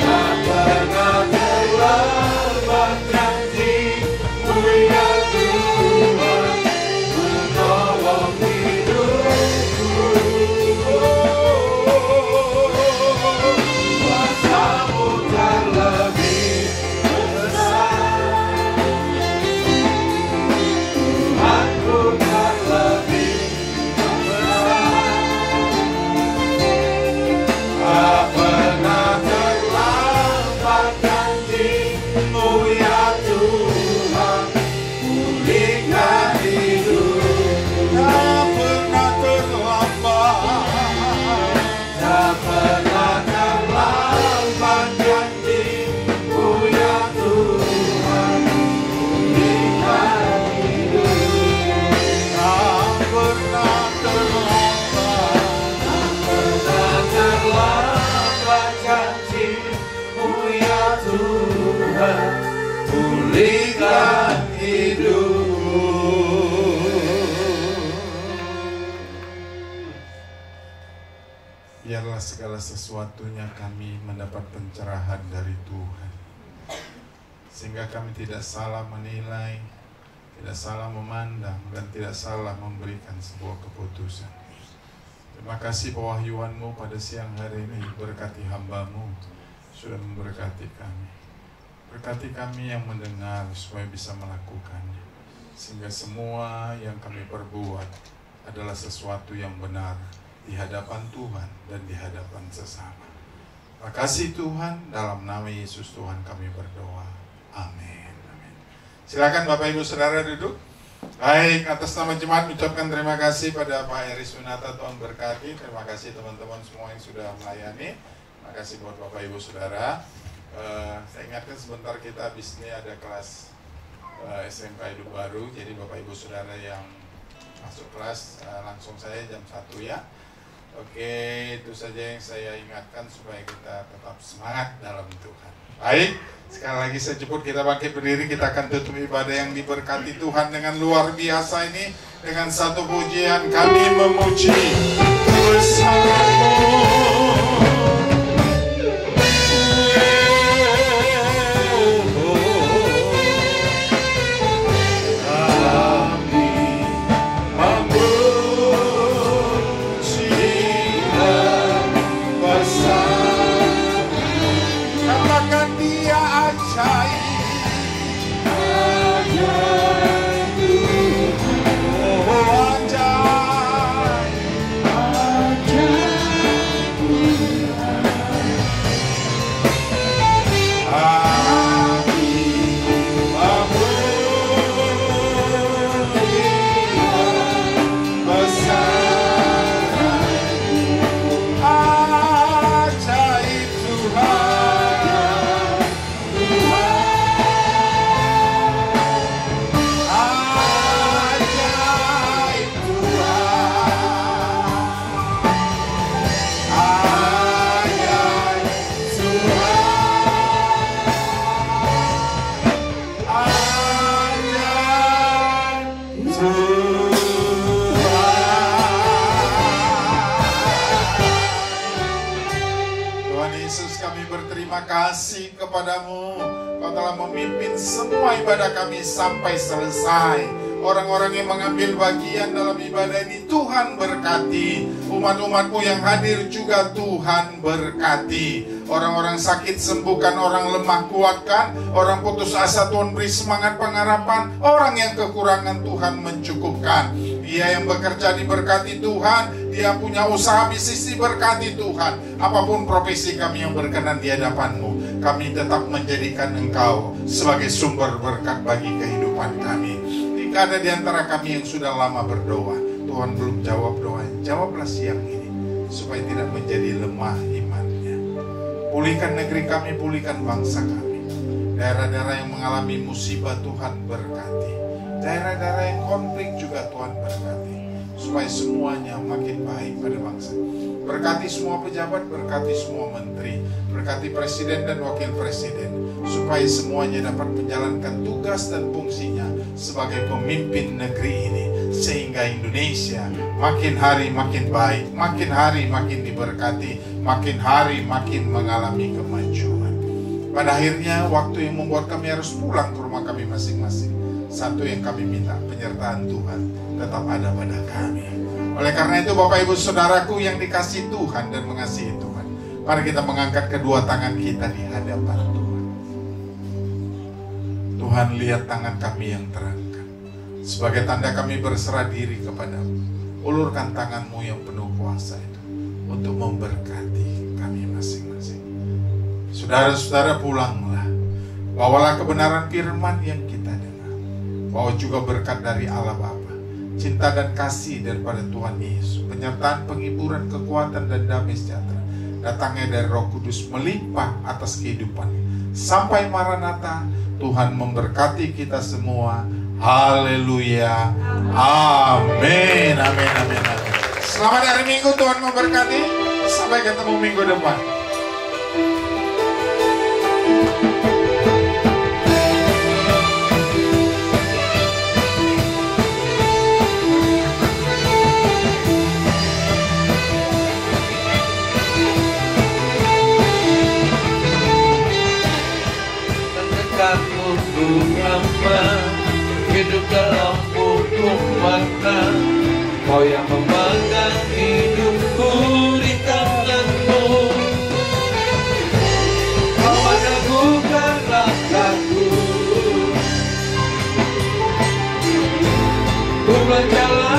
Tak pernah terlambat janji-Mu ya Tuhan, menolong hidupku. Kuasa-Mu terlebih besar, Tuhanku terlebih besar. Tak pernah terlambat janji-Mu ya Tuhan, pulihkan hidupku. Tak pernah terlambat, tak pernah terlambat janji-Mu ya Tuhan, pulihkan hidupku. Tak pernah terlambat, tak pernah terlambat janji-Mu ya Tuhan, pulihkan hidupku. Biarlah segala sesuatunya kami mendapat pencerahan dari Tuhan, sehingga kami tidak salah menilai, tidak salah memandang, dan tidak salah memberikan sebuah keputusan. Terima kasih pewahyuan-Mu pada siang hari ini. Berkati hamba-Mu sudah memberkati kami. Berkati kami yang mendengar supaya bisa melakukannya, sehingga semua yang kami perbuat adalah sesuatu yang benar di hadapan Tuhan dan di hadapan sesama. Terima kasih Tuhan, dalam nama Yesus Tuhan kami berdoa. Amin. Amin. Silakan Bapak Ibu Saudara duduk. Baik, atas nama jemaat ucapkan terima kasih pada Pak Eri Sunata, Tuhan berkati. Terima kasih teman-teman semua yang sudah melayani. Terima kasih buat Bapak Ibu Saudara. Saya ingatkan sebentar kita habis ini ada kelas SMK Hidup Baru. Jadi Bapak Ibu Saudara yang masuk kelas langsung saya jam 1 ya. Oke, itu saja yang saya ingatkan supaya kita tetap semangat dalam Tuhan. Baik, sekali lagi saya jemput kita bangkit berdiri. Kita akan tutup ibadah yang diberkati Tuhan dengan luar biasa ini dengan satu pujian, kami memuji bersama-Mu. Katakan berterima kasih kepadamu. Kau telah memimpin semua ibadah kami sampai selesai. Orang-orang yang mengambil bagian dalam ibadah ini Tuhan berkati. Umat-umatmu yang hadir juga Tuhan berkati. Orang-orang sakit sembuhkan, orang lemah kuatkan, orang putus asa Tuhan beri semangat pengharapan, orang yang kekurangan Tuhan mencukupkan. Dia yang bekerja diberkati Tuhan, dia punya usaha bisnis diberkati Tuhan. Apapun profesi kami yang berkenan di hadapan-Mu, kami tetap menjadikan Engkau sebagai sumber berkat bagi kehidupan kami. Jika ada di antara kami yang sudah lama berdoa, Tuhan belum jawab doa, jawablah siang ini, supaya tidak menjadi lemah imannya. Pulihkan negeri kami, pulihkan bangsa kami. Daerah-daerah yang mengalami musibah Tuhan berkati. Daerah-daerah yang konflik juga Tuhan berkati. Supaya semuanya makin baik pada bangsa. Berkati semua pejabat, berkati semua menteri, berkati presiden dan wakil presiden, supaya semuanya dapat menjalankan tugas dan fungsinya sebagai pemimpin negeri ini, sehingga Indonesia makin hari makin baik, makin hari makin diberkati, makin hari makin mengalami kemajuan. Pada akhirnya waktu yang membuat kami harus pulang ke rumah kami masing-masing, satu yang kami minta, penyertaan Tuhan tetap ada pada kami. Oleh karena itu Bapak Ibu Saudaraku yang dikasihi Tuhan dan mengasihi Tuhan, mari kita mengangkat kedua tangan kita di hadapan Tuhan. Tuhan, lihat tangan kami yang terangkat, sebagai tanda kami berserah diri kepadamu. Ulurkan tangan-Mu yang penuh kuasa itu untuk memberkati kami masing-masing. Saudara-saudara, pulanglah, bawalah kebenaran firman yang kita dengar, bawa juga berkat dari Allah Bapa, cinta dan kasih daripada Tuhan Yesus, penyertaan, penghiburan, kekuatan dan damai sejahtera datangnya dari Roh Kudus melimpah atas kehidupan. Sampai Maranatha, Tuhan memberkati kita semua. Haleluya. Amin. Amin. Amin. Amin. Selamat hari Minggu, Tuhan memberkati. Sampai ketemu minggu depan. Hidup dalam hukum mata, Kau yang memegang hidupku di tangan-Mu. Kau meneguhkan langkahku, ku berjalan